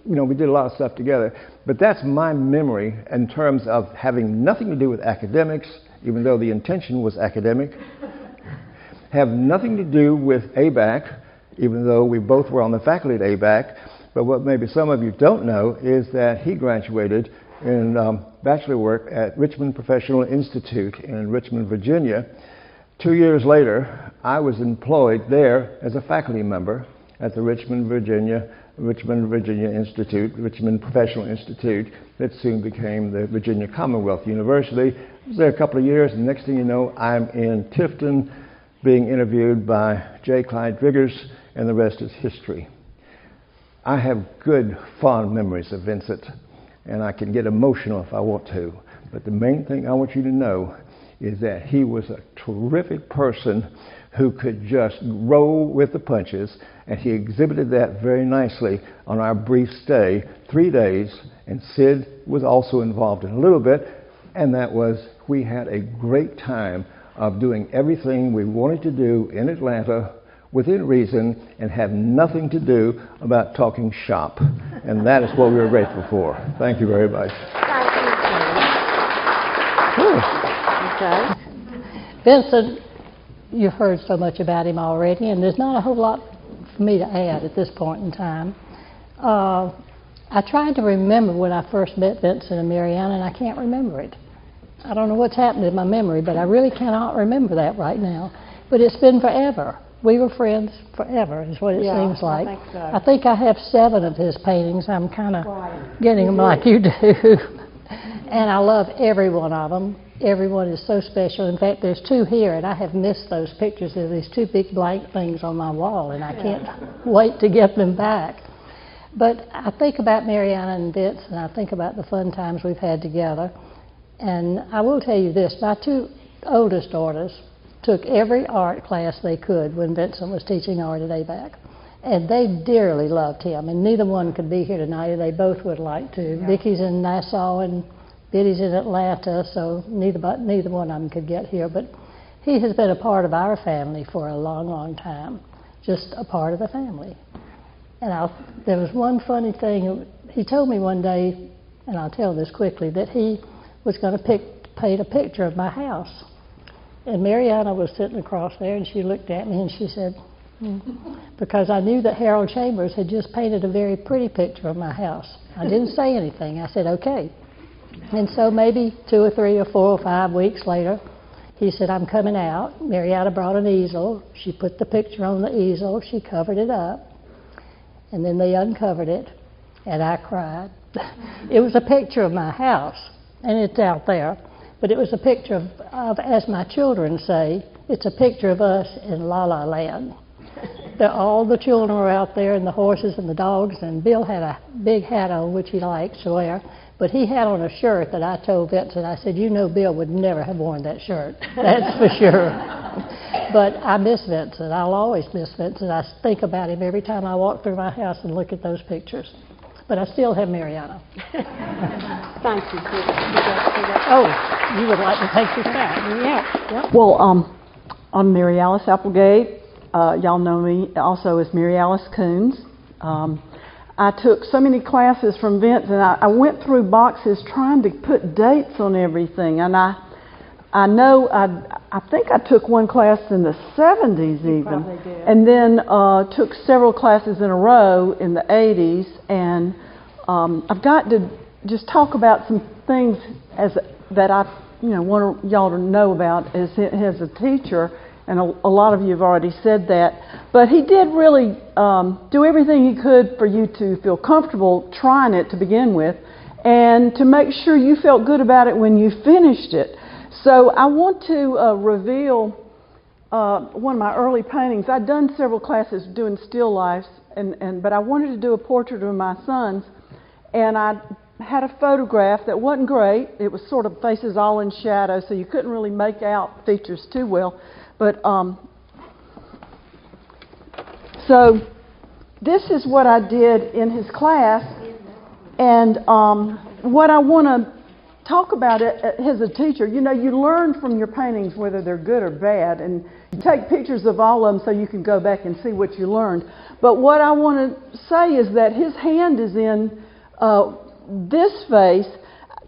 We did a lot of stuff together. But that's my memory in terms of having nothing to do with academics, even though the intention was academic. Have nothing to do with ABAC, even though we both were on the faculty at ABAC. But what maybe some of you don't know is that he graduated in bachelor work at Richmond Professional Institute in Richmond, Virginia. 2 years later, I was employed there as a faculty member at the Richmond, Virginia Institute, Richmond Professional Institute, that soon became the Virginia Commonwealth University. I was there a couple of years, and next thing you know, I'm in Tifton being interviewed by J. Clyde Driggers, and the rest is history. I have good, fond memories of Vincent, and I can get emotional if I want to. But the main thing I want you to know is that he was a terrific person who could just roll with the punches, and he exhibited that very nicely on our brief stay, 3 days, and Sid was also involved in a little bit, and that was, we had a great time of doing everything we wanted to do in Atlanta within reason and have nothing to do about talking shop. And that is what we were grateful for. Thank you very much. Okay. Vincent, you've heard so much about him already, and there's not a whole lot for me to add at this point in time. I tried to remember when I first met Vincent and Mariana, and I can't remember it. I don't know what's happened in my memory, but I really cannot remember that right now. But it's been forever. We were friends forever, is what it seems like. I think so. I think I have 7 of his paintings. I'm kind of getting them like you do. And I love every one of them. Everyone is so special. In fact, there's 2 here, and I have missed those pictures. There's these 2 big blank things on my wall, and I can't wait to get them back. But I think about Mariana and Vince, and I think about the fun times we've had together. And I will tell you this, my 2 oldest daughters took every art class they could when Vincent was teaching art at ABAC. And they dearly loved him, and neither one could be here tonight. They both would like to. Yeah. Vicky's in Nassau and Biddy's in Atlanta, so neither one of them could get here. But he has been a part of our family for a long, long time, just a part of the family. And there was one funny thing. He told me one day, and I'll tell this quickly, that he was going to paint a picture of my house. And Mariana was sitting across there, and she looked at me and she said, because I knew that Harold Chambers had just painted a very pretty picture of my house. I didn't say anything. I said, okay. And so maybe 2 or 3 or 4 or 5 weeks later, he said, I'm coming out. Mariana brought an easel. She put the picture on the easel. She covered it up. And then they uncovered it, and I cried. It was a picture of my house, and it's out there. But it was a picture of, as my children say, it's a picture of us in La La Land. All the children were out there, and the horses and the dogs, and Bill had a big hat on, which he liked to wear. But he had on a shirt that I told Vincent, I said, you know Bill would never have worn that shirt. That's for sure. But I miss Vincent. I'll always miss Vincent. I think about him every time I walk through my house and look at those pictures. But I still have Mariana. Thank you. Oh, you would like to take this back? Yeah. Yep. Well, I'm Mary Alice Applegate. Y'all know me also as Mary Alice Coons. I took so many classes from Vince, and I went through boxes trying to put dates on everything. And I know I think I took one class in the 70s even, and then took several classes in a row in the 80s. And I've got to just talk about some things that I want y'all to know about as a teacher. And a lot of you have already said that. But he did really do everything he could for you to feel comfortable trying it to begin with, and to make sure you felt good about it when you finished it. So I want to reveal one of my early paintings. I'd done several classes doing still lifes, but I wanted to do a portrait of my sons. And I had a photograph that wasn't great. It was sort of faces all in shadow, so you couldn't really make out features too well. But so this is what I did in his class, and what I want to talk about it as a teacher. You learn from your paintings whether they're good or bad, and you take pictures of all of them so you can go back and see what you learned. But what I want to say is that his hand is in this face.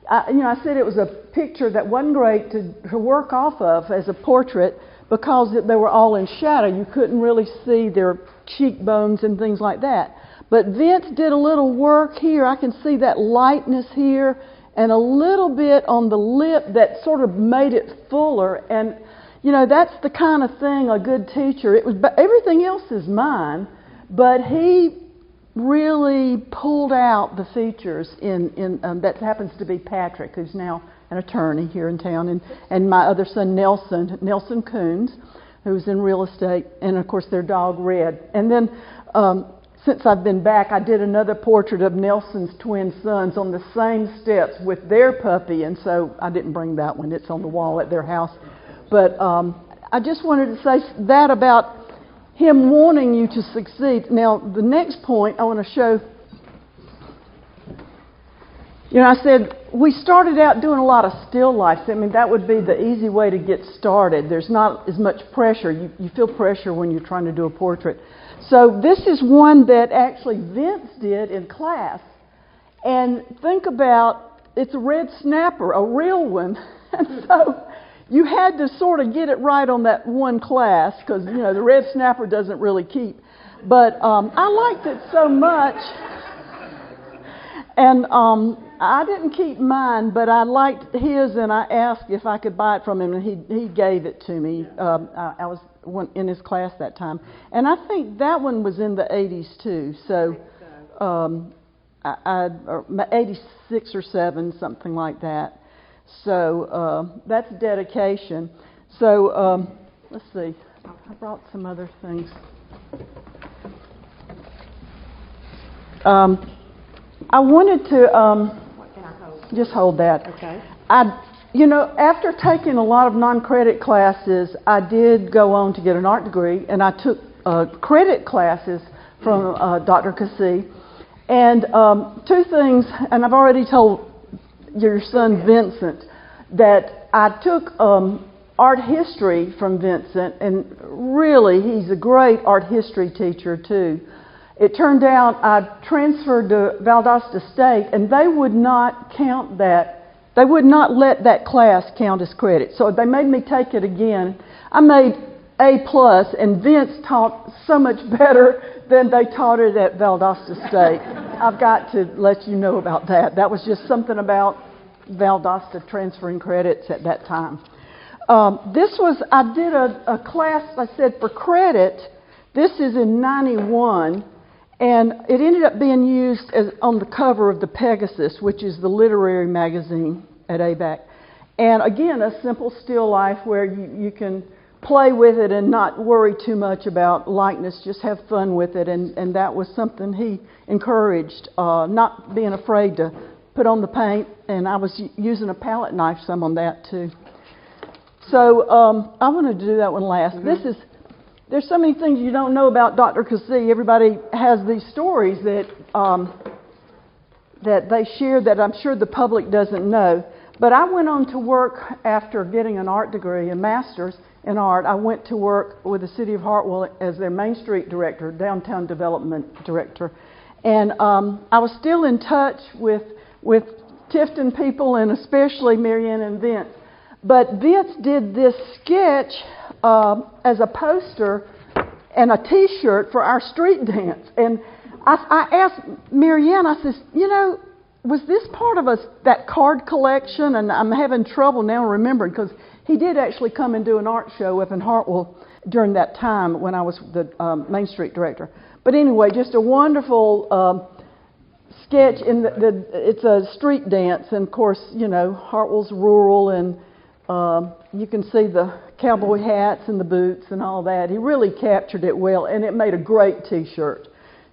I said it was a picture that wasn't great to work off of as a portrait, because they were all in shadow. You couldn't really see their cheekbones and things like that. But Vince did a little work here. I can see that lightness here and a little bit on the lip that sort of made it fuller. And, that's the kind of thing a good teacher, everything else is mine, but he really pulled out the features that happens to be Patrick, who's now an attorney here in town, and my other son Nelson Coons, who's in real estate, and of course their dog Red. And then since I've been back, I did another portrait of Nelson's twin sons on the same steps with their puppy, and so I didn't bring that one. It's on the wall at their house. But I just wanted to say that about him wanting you to succeed. Now, the next point I want to show. I said we started out doing a lot of still lifes. I mean, that would be the easy way to get started. There's not as much pressure. You feel pressure when you're trying to do a portrait. So this is one that actually Vince did in class. And think about, it's a red snapper, a real one. And so you had to sort of get it right on that one class, because, the red snapper doesn't really keep. But I liked it so much. And I didn't keep mine, but I liked his, and I asked if I could buy it from him, and he gave it to me. I was in his class that time. And I think that one was in the 80s, too. So, 86 or 7, something like that. So that's dedication. So let's see. I brought some other things. I wanted to just hold that. Okay. After taking a lot of non-credit classes, I did go on to get an art degree, and I took credit classes from Dr. Keesee. And 2 things, and I've already told your son Vincent that I took art history from Vincent, and really he's a great art history teacher too. it turned out I transferred to Valdosta State, and they would not count that. They would not let that class count as credit. So they made me take it again. I made A+, and Vince taught so much better than they taught it at Valdosta State. I've got to let you know about that. That was just something about Valdosta transferring credits at that time. I did a class, I said, for credit. This is in 91, and it ended up being used on the cover of the Pegasus, which is the literary magazine at ABAC. And again, a simple still life where you can play with it and not worry too much about likeness, just have fun with it. And that was something he encouraged, not being afraid to put on the paint. And I was using a palette knife some on that too. So I wanted to do that one last. There's so many things you don't know about Dr. Keesee. Everybody has these stories that they share that I'm sure the public doesn't know. But I went on to work after getting an art degree, a master's in art. I went to work with the City of Hartwell as their Main Street director, downtown development director. And I was still in touch with Tifton people, and especially Marianne and Vince. But Vince did this sketch as a poster and a T-shirt for our street dance. And I asked Marianne, I said, you know, was this part of that card collection? And I'm having trouble now remembering, because he did actually come and do an art show up in Hartwell during that time when I was the Main Street director. But anyway, just a wonderful sketch. It's a street dance, and of course, you know, Hartwell's rural, and you can see the cowboy hats and the boots and all that. He really captured it well, and it made a great T-shirt.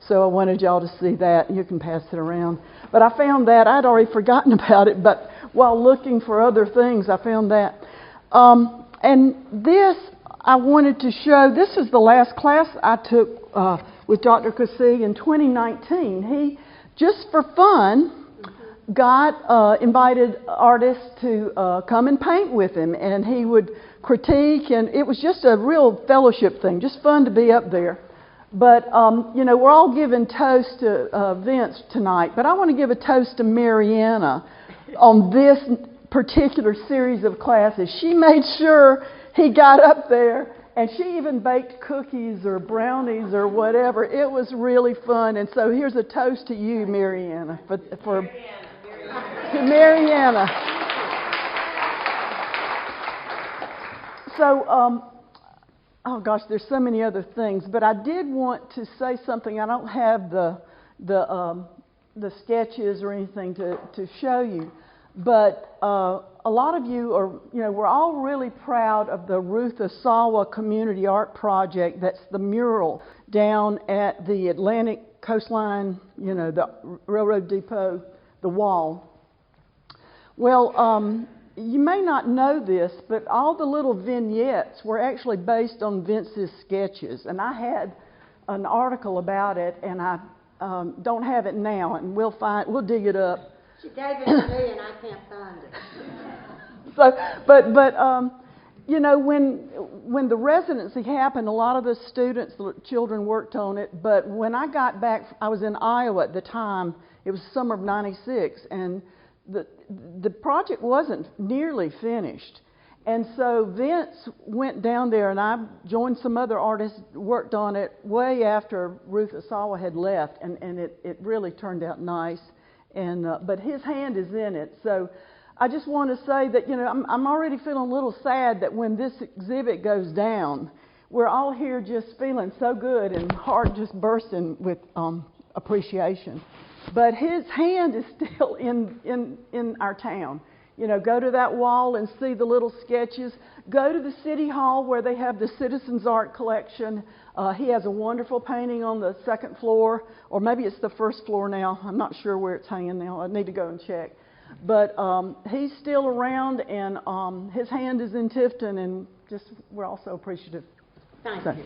So I wanted y'all to see that. You can pass it around. But I found that. I'd already forgotten about it, but while looking for other things, I found that. And this, I wanted to show, this is the last class I took with Dr. Keesee in 2019. He, just for fun, invited artists to come and paint with him, and he would critique, and it was just a real fellowship thing, just fun to be up there. But, you know, we're all giving toast to Vince tonight, but I want to give a toast to Mariana on this particular series of classes. She made sure he got up there, and she even baked cookies or brownies or whatever. It was really fun, and so here's a toast to you, Mariana, to Mariana. So, oh gosh, there's so many other things, but I did want to say something. I don't have the sketches or anything to show you, but a lot of you are, you know, we're all really proud of the Ruth Asawa Community Art Project. That's the mural down at the Atlantic coastline, you know, the railroad depot, the wall. Well, you may not know this, but all the little vignettes were actually based on Vince's sketches. And I had an article about it, and I don't have it now, and we'll dig it up. She gave it to me, and I can't find it. So, but you know, when the residency happened, a lot of the students, the children worked on it. But when I got back, I was in Iowa at the time. It was summer of '96, and the project wasn't nearly finished. And so Vince went down there, and I joined some other artists, worked on it way after Ruth Asawa had left, and it really turned out nice. And but his hand is in it. So I just want to say that, you know, I'm already feeling a little sad that when this exhibit goes down, we're all here just feeling so good and heart just bursting with appreciation. But his hand is still in our town. You know, go to that wall and see the little sketches. Go to the City Hall where they have the Citizens Art Collection. He has a wonderful painting on the second floor, or maybe it's the first floor now. I'm not sure where it's hanging now. I need to go and check. But he's still around, and his hand is in Tifton, and just we're all so appreciative. Thank you.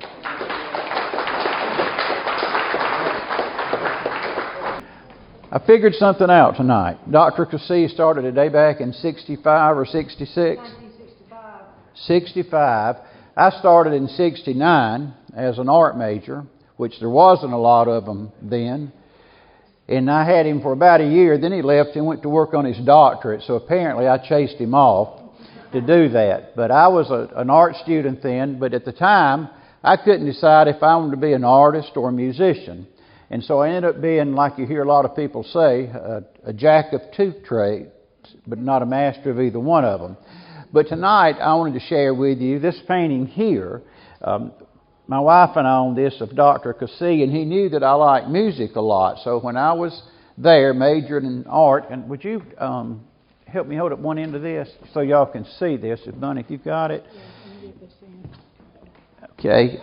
I figured something out tonight. Dr. Keesee started a day back in 65 or 66? 1965. 65. I started in 69 as an art major, which there wasn't a lot of them then. And I had him for about a year. Then he left and went to work on his doctorate. So apparently I chased him off to do that. But I was an art student then. But at the time, I couldn't decide if I wanted to be an artist or a musician. And so I ended up being, like you hear a lot of people say, a jack of two trades, but not a master of either one of them. But tonight I wanted to share with you this painting here. My wife and I owned this of Dr. Keesee, and he knew that I liked music a lot. So when I was there, majoring in art, and would you help me hold up one end of this so y'all can see this? If Bunny, if you've got it. Okay.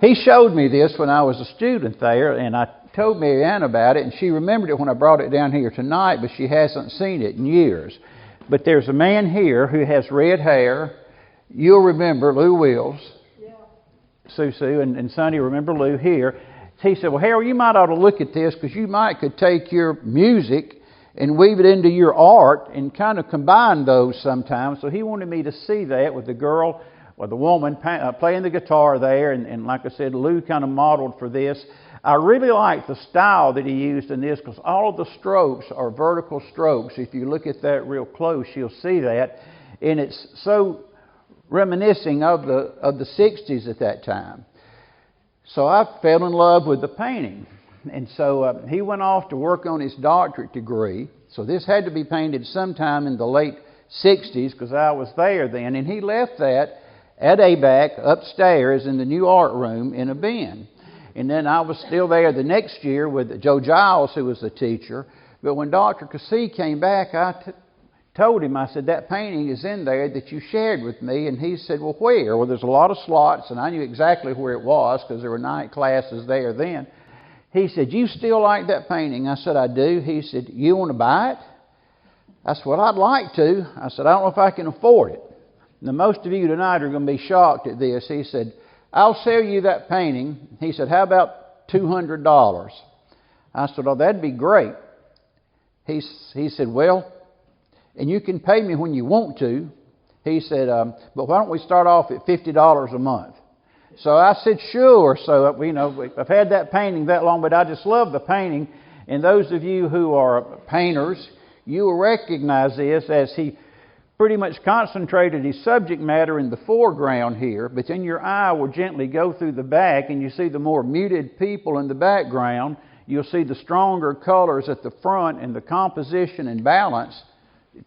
He showed me this when I was a student there, and I told Mary Ann about it, and she remembered it when I brought it down here tonight, but she hasn't seen it in years. But there's a man here who has red hair. You'll remember Lou Wills. Sue and Sonny remember Lou here. He said, well, Harold, you might ought to look at this because you could take your music and weave it into your art and kind of combine those sometimes. So he wanted me to see that with the girl or the woman playing the guitar there. And like I said, Lou kind of modeled for this. I really like the style that he used in this because all of the strokes are vertical strokes. If you look at that real close, you'll see that. And it's so reminiscing of the 60s at that time. So I fell in love with the painting. And so he went off to work on his doctorate degree. So this had to be painted sometime in the late 60s because I was there then. And he left that at ABAC upstairs in the new art room in a bin. And then I was still there the next year with Joe Giles, who was the teacher. But when Dr. Keesee came back, I told him, I said, that painting is in there that you shared with me. And he said, well, where? Well, there's a lot of slots, and I knew exactly where it was because there were night classes there then. He said, you still like that painting? I said, I do. He said, you want to buy it? I said, well, I'd like to. I said, I don't know if I can afford it. Now, most of you tonight are going to be shocked at this. He said, I'll sell you that painting. He said, how about $200? I said, oh, that'd be great. He said, well, and you can pay me when you want to. He said, but why don't we start off at $50 a month? So I said, sure. So, I've had that painting that long, but I just love the painting. And those of you who are painters, you will recognize this as he pretty much concentrated his subject matter in the foreground here, but then your eye will gently go through the back and you see the more muted people in the background. You'll see the stronger colors at the front, and the composition and balance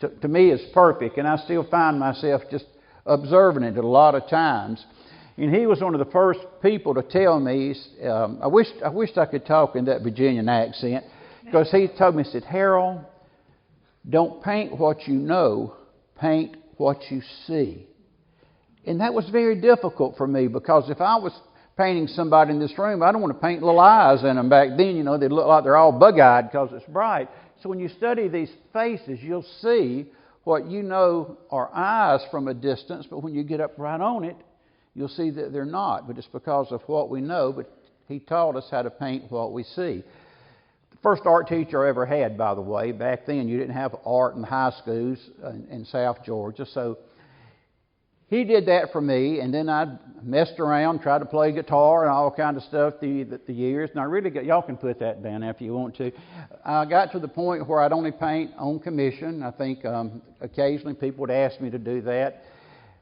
to me is perfect, and I still find myself just observing it a lot of times. And he was one of the first people to tell me, I wished I could talk in that Virginian accent, because he told me, he said, Harold, don't paint what you know, paint what you see. And that was very difficult for me, because if I was painting somebody in this room, I don't want to paint little eyes in them. Back then, they look like they're all bug-eyed because it's bright. So when you study these faces, you'll see what you know are eyes from a distance, but when you get up right on it, you'll see that they're not. But it's because of what we know, but he taught us how to paint what we see. The first art teacher I ever had, by the way. Back then, you didn't have art in high schools in South Georgia, so he did that for me, and then I messed around, tried to play guitar and all kind of stuff through the years. And I really y'all can put that down if you want to. I got to the point where I'd only paint on commission. I think occasionally people would ask me to do that.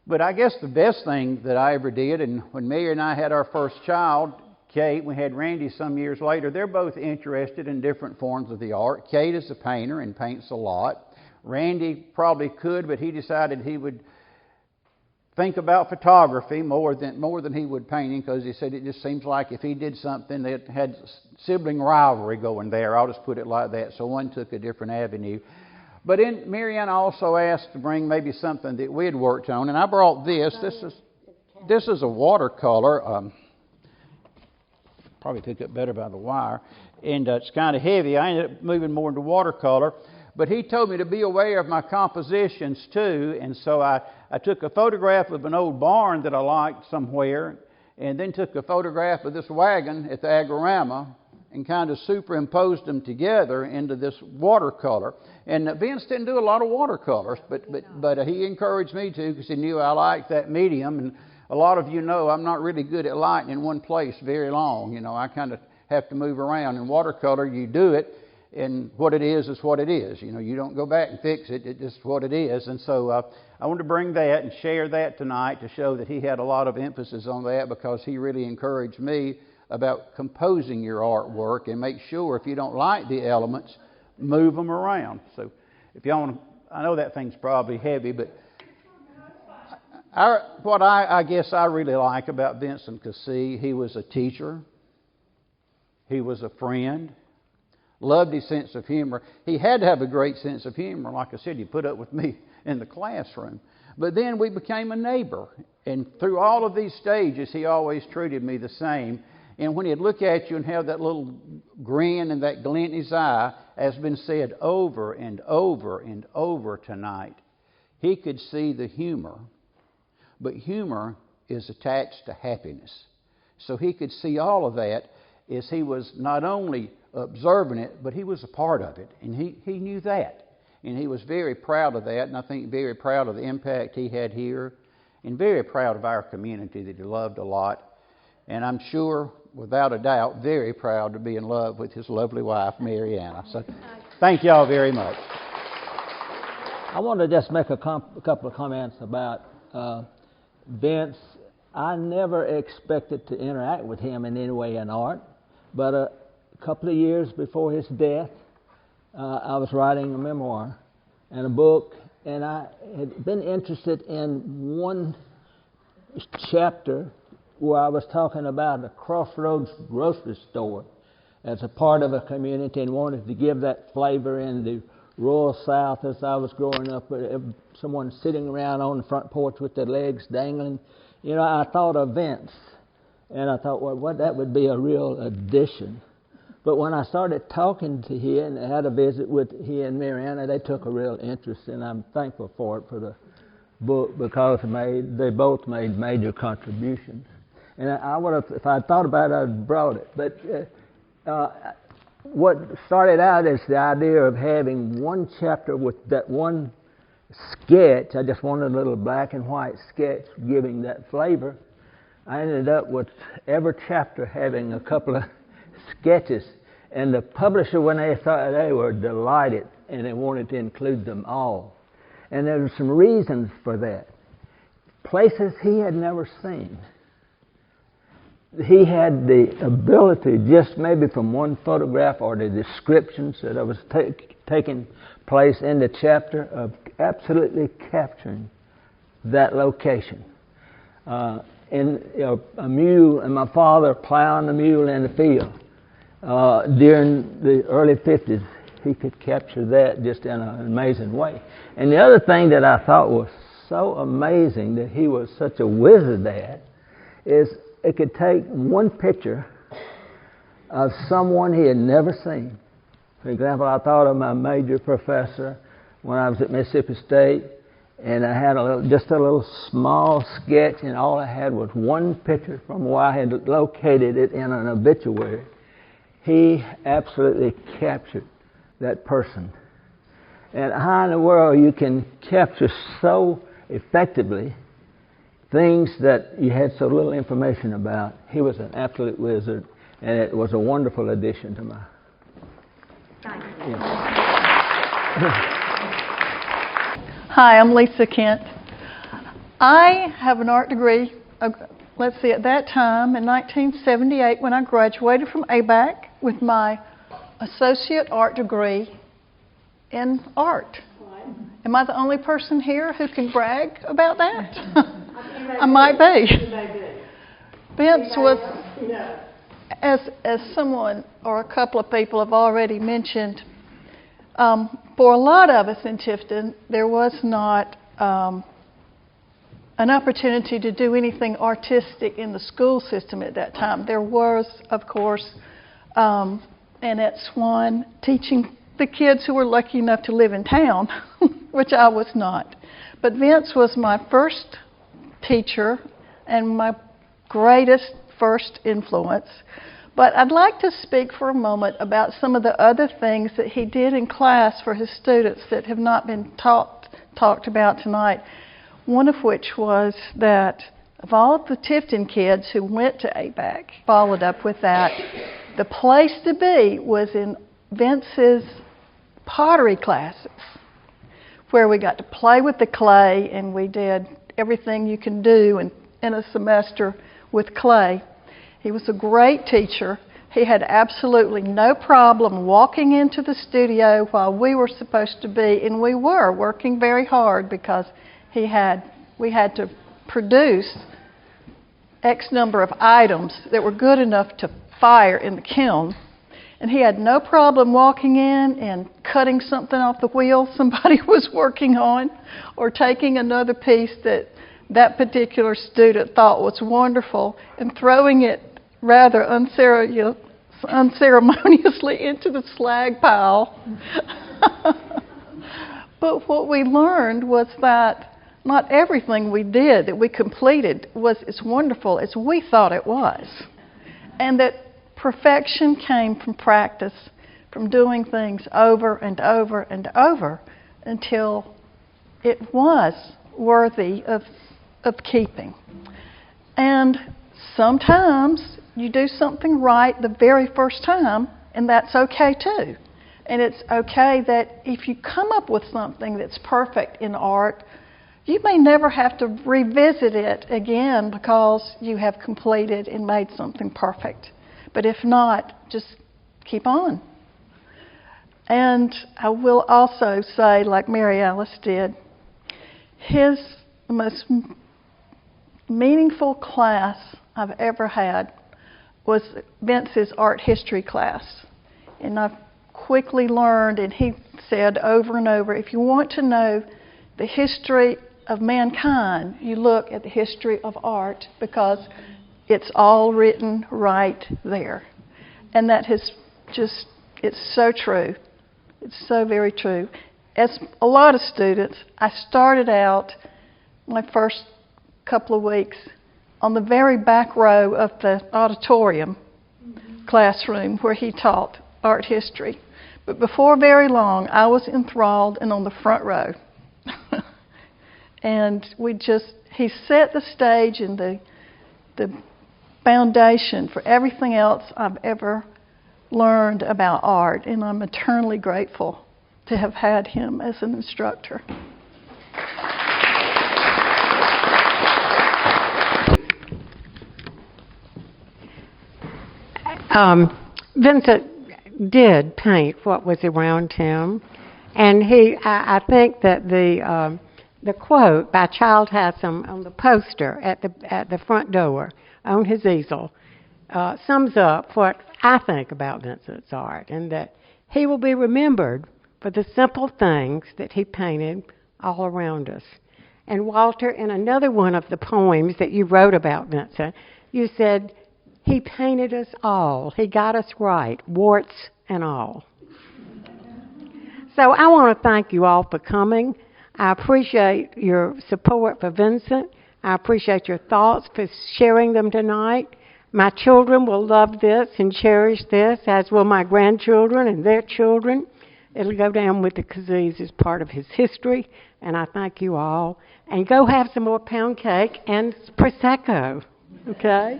But I guess the best thing that I ever did, and when Mary and I had our first child, Kate, we had Randy some years later, they're both interested in different forms of the art. Kate is a painter and paints a lot. Randy probably could, but he decided he would think about photography more than he would painting, because he said it just seems like if he did something that had sibling rivalry going there. I'll just put it like that. So one took a different avenue. But Mary Ann also asked to bring maybe something that we had worked on, and I brought this. This is a watercolor. Probably pick up better by the wire, and it's kind of heavy. I ended up moving more into watercolor. But he told me to be aware of my compositions too, and so I took a photograph of an old barn that I liked somewhere, and then took a photograph of this wagon at the Agorama and kind of superimposed them together into this watercolor. And Vince didn't do a lot of watercolors, but he encouraged me to, because he knew I liked that medium. And a lot of you know I'm not really good at lighting in one place very long. I kind of have to move around. In watercolor, you do it, and what it is what it is. You don't go back and fix it. It's just what it is. And so I wanted to bring that and share that tonight to show that he had a lot of emphasis on that, because he really encouraged me about composing your artwork and make sure if you don't like the elements, move them around. So if y'all want to, I know that thing's probably heavy, but what I guess I really like about Vincent Keesee, he was a teacher. He was a friend. Loved his sense of humor. He had to have a great sense of humor. Like I said, he put up with me in the classroom. But then we became a neighbor. And through all of these stages, he always treated me the same. And when he'd look at you and have that little grin and that glint in his eye, as been said over and over and over tonight, he could see the humor. But humor is attached to happiness. So he could see all of that as he was not only observing it, but he was a part of it. And he knew that. And he was very proud of that, and I think very proud of the impact he had here, and very proud of our community that he loved a lot. And I'm sure, without a doubt, very proud to be in love with his lovely wife, Mariana. So thank y'all very much. I want to just make a couple of comments about Vince. I never expected to interact with him in any way in art, but a couple of years before his death, I was writing a memoir and a book, and I had been interested in one chapter where I was talking about a crossroads grocery store as a part of a community, and wanted to give that flavor in the rural South as I was growing up. Someone sitting around on the front porch with their legs dangling. I thought of Vince, and I thought, well, that would be a real addition. But when I started talking to he and had a visit with he and Mariana, they took a real interest, and I'm thankful for it, for the book, because they both made major contributions. And I would have, if I'd thought about it, I'd have brought it. But what started out is the idea of having one chapter with that one sketch. I just wanted a little black and white sketch giving that flavor. I ended up with every chapter having a couple of sketches, and the publisher, when they thought, they were delighted, and they wanted to include them all. And there were some reasons for that. Places he had never seen. He had the ability, just maybe from one photograph or the descriptions that was taking place in the chapter, of absolutely capturing that location. A mule and my father plowing the mule in the field. During the early 50s, he could capture that just in an amazing way. And the other thing that I thought was so amazing that he was such a wizard at is it could take one picture of someone he had never seen. For example, I thought of my major professor when I was at Mississippi State, and I had just a little small sketch, and all I had was one picture from where I had located it in an obituary. He absolutely captured that person. And how in the world you can capture so effectively things that you had so little information about? He was an absolute wizard, and it was a wonderful addition to my... Thank you. Hi, I'm Lisa Kent. I have an art degree, let's see, at that time, in 1978, when I graduated from ABAC with my associate art degree in art. Am I the only person here who can brag about that? I might be. Vince was, as someone or a couple of people have already mentioned, for a lot of us in Tifton, there was not an opportunity to do anything artistic in the school system at that time. There was, of course, Annette Swan teaching the kids who were lucky enough to live in town, which I was not. But Vince was my first teacher and my greatest first influence. But I'd like to speak for a moment about some of the other things that he did in class for his students that have not been talked about tonight. One of which was that of all of the Tifton kids who went to ABAC, followed up with that, the place to be was in Vince's pottery classes, where we got to play with the clay, and we did everything you can do in a semester with clay. He was a great teacher. He had absolutely no problem walking into the studio while we were supposed to be, and we were working very hard because we had to produce X number of items that were good enough to fire in the kiln. And he had no problem walking in and cutting something off the wheel somebody was working on, or taking another piece that particular student thought was wonderful and throwing it rather unceremoniously into the slag pile. But what we learned was that not everything we did, that we completed, was as wonderful as we thought it was. And that perfection came from practice, from doing things over and over and over until it was worthy of keeping. And sometimes you do something right the very first time, and that's okay too. And it's okay that if you come up with something that's perfect in art, you may never have to revisit it again because you have completed and made something perfect. But if not, just keep on. And I will also say, like Mary Alice did, his most meaningful class I've ever had was Vince's art history class. And I've quickly learned, and he said over and over, if you want to know the history of mankind, you look at the history of art, because it's all written right there. And that has just, it's so true. It's so very true. As a lot of students, I started out my first couple of weeks on the very back row of the auditorium classroom where he taught art history. But before very long, I was enthralled and on the front row. And he set the stage and the foundation for everything else I've ever learned about art, and I'm eternally grateful to have had him as an instructor. Vincent did paint what was around him, and I think that the quote by Child Hassam on the poster at the front door on his easel sums up what I think about Vincent's art, and that he will be remembered for the simple things that he painted all around us. And Walter, in another one of the poems that you wrote about Vincent, you said, he painted us all. He got us right, warts and all. So I want to thank you all for coming. I appreciate your support for Vincent. I appreciate your thoughts, for sharing them tonight. My children will love this and cherish this, as will my grandchildren and their children. It'll go down with the Keesees as part of his history, and I thank you all. And go have some more pound cake and Prosecco, okay?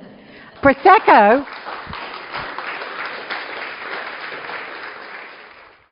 Prosecco